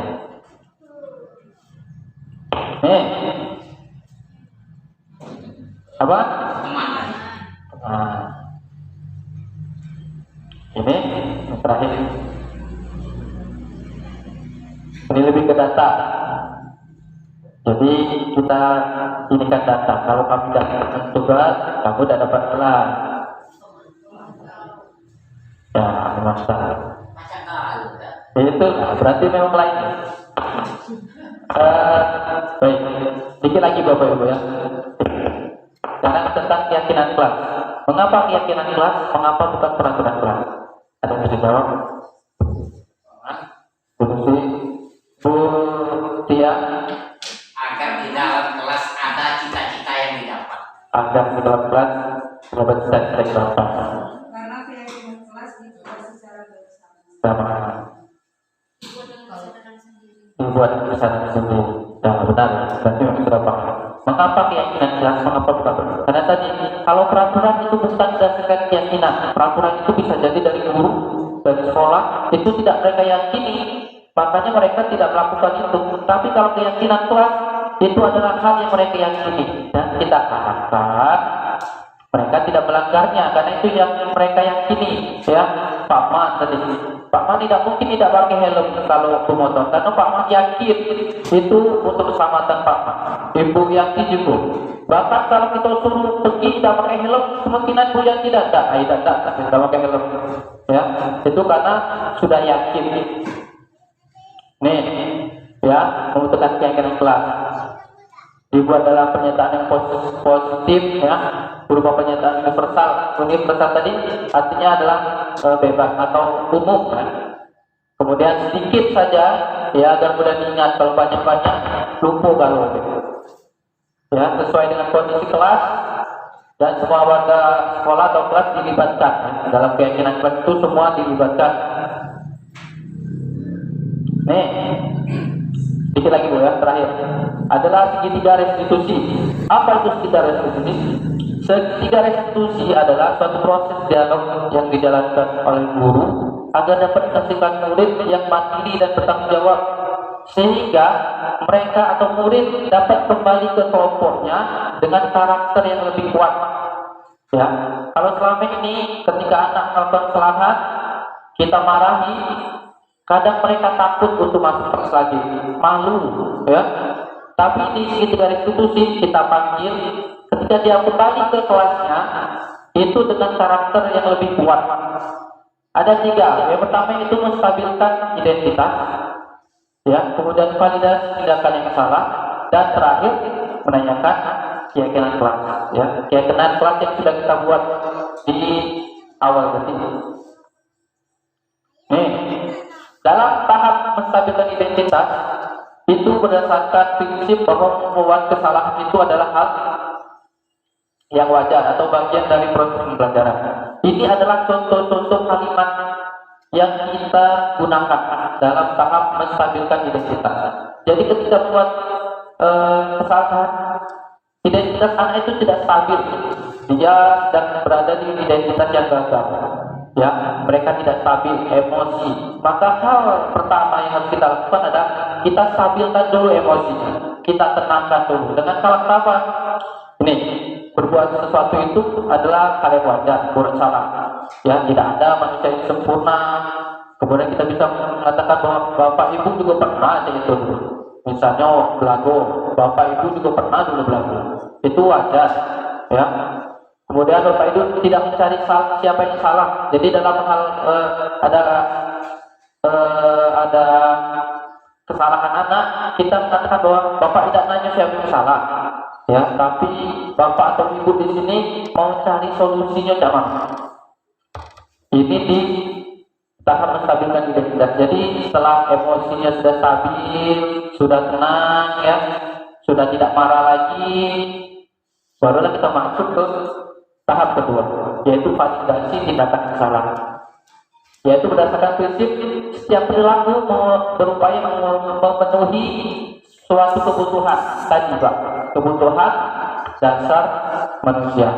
Nih, apa? Teman. Nah, ini yang terakhir. Ini lebih ke data. Jadi kita ini kan data. Kalau kamu tidak melakukan tugas, kamu tidak dapat gelar. Ya, masalah. Macam kalau Itu berarti memang lain. Baik, sedikit lagi Bapak Ibu ya. Sekarang tentang keyakinan kelas. Mengapa keyakinan kelas? Mengapa bukan peraturan kelas? Ada yang bisa jawab? Bu Susi, Bu Tia, agar di dalam kelas ada cita-cita yang didapat. agar di dalam kelas dapat cita-cita yang dapat. Karena keyakinan kelas dibuat secara bersama. Sama dibuat kesadaran sendiri. Ya benar, berarti memang sudah paham. Mengapa keyakinan kelas? Mengapa bukan? Karena tadi kalau peraturan itu bukan berdasarkan keyakinan, peraturan itu bisa jadi dari guru, dari sekolah, itu tidak mereka yakini, makanya mereka tidak melakukan itu. Tapi kalau keyakinan kelas itu adalah hal yang mereka yakini dan kita harapkan mereka tidak melanggarnya karena itu yang mereka yakini. Ya, Pak Man tadi, Pak Man tidak mungkin tidak pakai helm kalau bermotor karena Pak Man yakin itu untuk keselamatan Pak Man. Ibu yakin juga. Bahkan kalau kita suruh pergi tidak pakai helm, kemungkinan Bu Yanti tidak pakai helm. Ya, itu karena sudah yakin. Nih, ya, membutuhkan keyakinan kelas. Dibuat dalam pernyataan yang positif, ya, berupa pernyataan universal. Universal tadi artinya adalah bebas atau umum, kan? Kemudian sedikit saja, ya, agar mudah diingat. Kalau banyak-banyak lupa kalau ya, sesuai dengan kondisi kelas dan semua warga sekolah atau kelas dilibatkan. Dalam keyakinan kelas itu semua dilibatkan. Nih, sedikit lagi Bu ya, terakhir adalah segitiga restitusi. Apa itu segitiga restitusi? Segitiga restitusi adalah suatu proses dialog yang dijalankan oleh guru agar dapat menghasilkan murid yang mandiri dan bertanggung jawab, sehingga mereka atau murid dapat kembali ke kelompoknya dengan karakter yang lebih kuat. Ya, kalau selama ini ketika anak melakukan kesalahan kita marahi, kadang mereka takut untuk masuk kelas lagi, malu, ya. Tapi di segitiga restitusi kita panggil, ketika dia kembali ke kelasnya, itu dengan karakter yang lebih kuat. Ada 3. Yang pertama itu menstabilkan identitas, ya. Kemudian validasi tindakan yang salah, dan terakhir menanyakan keyakinan kelas, ya. Keyakinan kelas yang sudah kita buat di awal tadi. Nih, dalam tahap menstabilkan identitas itu berdasarkan prinsip bahwa membuat kesalahan itu adalah hal yang wajar atau bagian dari proses pembelajaran. Ini adalah contoh-contoh kalimat yang kita gunakan dalam tahap menstabilkan identitas. Jadi ketika buat kesalahan, identitas anak itu tidak stabil, dia sedang berada di identitas yang gagal. Ya, mereka tidak stabil emosi. Maka hal pertama yang harus kita lakukan adalah kita stabilkan dulu emosinya, kita tenangkan dulu. Dengan cara apa? Ini berbuat sesuatu itu adalah hal yang wajar, bukan salah. Ya, tidak ada manusia yang sempurna. Kemudian kita bisa mengatakan bahwa bapak ibu juga pernah aja itu. Misalnya belagu, bapak ibu juga pernah dulu belagu. Itu wajar, ya. Kemudian bapak ibu tidak mencari siapa yang salah. Jadi dalam hal ada kesalahan anak, kita mengatakan bahwa bapak tidak nanya siapa yang salah, ya. Tapi bapak atau ibu di sini mau cari solusinya jangan. Ini di tahap menstabilkan identitas. Jadi setelah emosinya sudah stabil, sudah tenang, ya, sudah tidak marah lagi, barulah kita masuk ke tahap kedua, yaitu validasi tindakan kesalahan. Yaitu berdasarkan prinsip setiap perilaku berupaya memenuhi suatu kebutuhan tadi Pak, kebutuhan dasar manusia.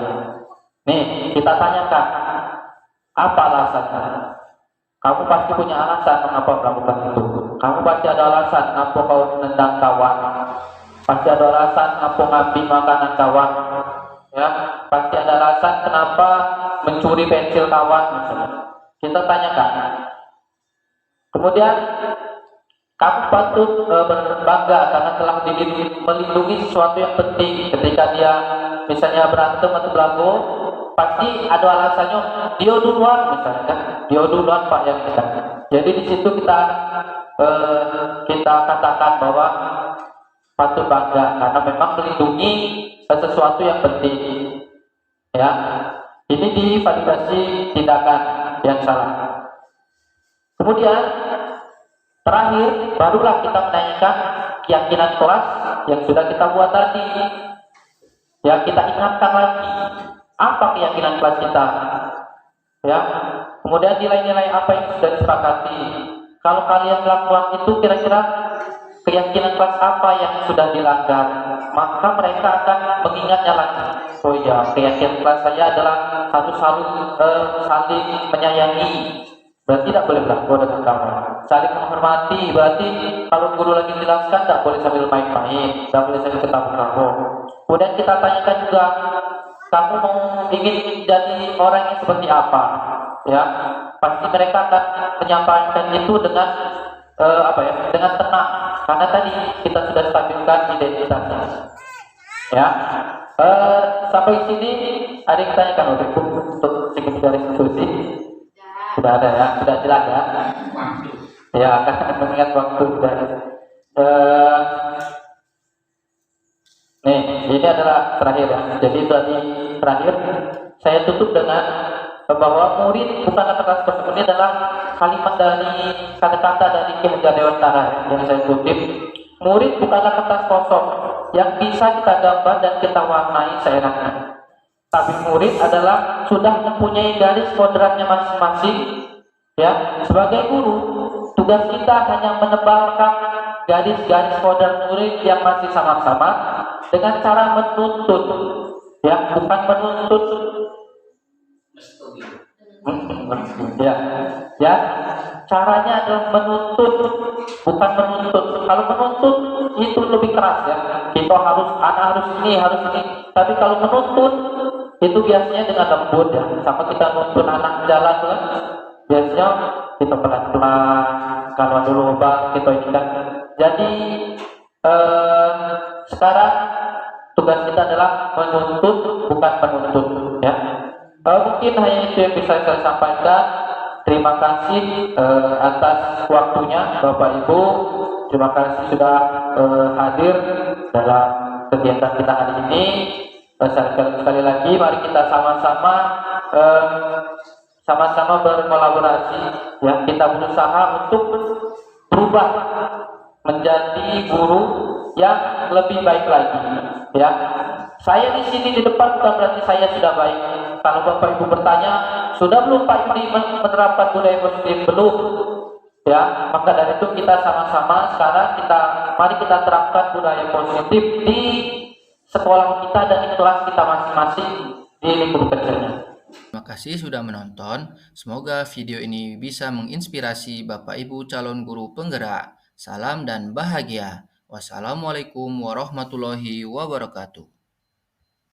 Nih, kita tanyakan, apa alasannya? Kamu pasti punya alasan mengapa melakukan itu. Kamu pasti ada alasan ngapa kau nendang kawan. Pasti ada alasan ngapa ngambil makanan kawan. Ya, pasti ada alasan kenapa mencuri pensil kawan misalnya. Kita tanyakan. Kemudian kamu patut berbangga karena telah melindungi sesuatu yang penting. Ketika dia misalnya berantem atau belagu, pasti ada alasannya. Dia duluan misalnya kan, dia duluan Pak yang kita. Jadi di situ kita katakan bahwa patut bangga karena memang melindungi sesuatu yang penting. Ya, ini divalidasi tindakan yang salah. Kemudian terakhir, barulah kita menanyakan keyakinan kelas yang sudah kita buat tadi. Ya, kita ingatkan lagi apa keyakinan kelas kita. Ya, kemudian nilai-nilai apa yang sudah disepakati. Kalau kalian melakukan itu, kira-kira keyakinan kelas apa yang sudah dilanggar, maka mereka akan mengingatnya lagi. Oh ya, keyakinan kelas saya adalah harus saling menyayangi. Berarti tidak boleh berlaku dengan kamu. Saling menghormati, berarti kalau guru lagi jelaskan tidak boleh sambil main-main, tidak boleh sambil ketawa-ketawa. Kemudian kita tanyakan juga, kamu mau ingin jadi orang yang seperti apa? Ya, pasti mereka akan menyampaikan itu dengan dengan tenang, karena tadi kita sudah stabilkan identitasnya. Ya, sampai sini ada yang ditanyakan untuk sekretaris institusi. Sudah ada ya, sudah jelas ya. Ya, akan mengingat waktu sudah. Nih, ini adalah terakhir ya. Jadi tadi terakhir saya tutup dengan bahwa murid bukanlah kata seperti ini adalah kalimat dari kata-kata dari Ki Hajar Dewantara yang saya kutip. Murid bukanlah kertas kosong yang bisa kita gambar dan kita warnai seenaknya. Tapi murid adalah sudah mempunyai garis kodratnya masing-masing. Ya, sebagai guru, tugas kita hanya menebalkan garis-garis kodrat murid yang masih sama-sama dengan cara menuntut, ya, bukan menuntut. Ya, caranya adalah menuntut, bukan menuntut. Kalau menuntut itu lebih keras ya. Kita harus ini. Tapi kalau menuntut itu biasanya dengan lembut ya. Sama kita nuntun anak jalan tuh kan. Biasanya kita pelan-pelan. Kalau ada lubang kita ini kan. Jadi sekarang tugas kita adalah menuntut, bukan menuntut ya. Mungkin hanya itu yang bisa saya sampaikan. Terima kasih atas waktunya Bapak Ibu. Terima kasih sudah hadir dalam kegiatan kita hari ini. Sekali lagi mari kita sama-sama berkolaborasi ya. Kita berusaha untuk berubah menjadi guru yang lebih baik lagi ya. Saya di sini di depan bukan berarti saya sudah baik. Kalau Bapak Ibu bertanya, sudah belum Pak Yudi menerapkan budaya positif? Belum. Ya, maka dari itu kita sama-sama sekarang mari kita terapkan budaya positif di sekolah kita dan di kelas kita masing-masing di lingkup kecilnya. Terima kasih sudah menonton. Semoga video ini bisa menginspirasi Bapak Ibu calon guru penggerak. Salam dan bahagia. Wassalamualaikum warahmatullahi wabarakatuh.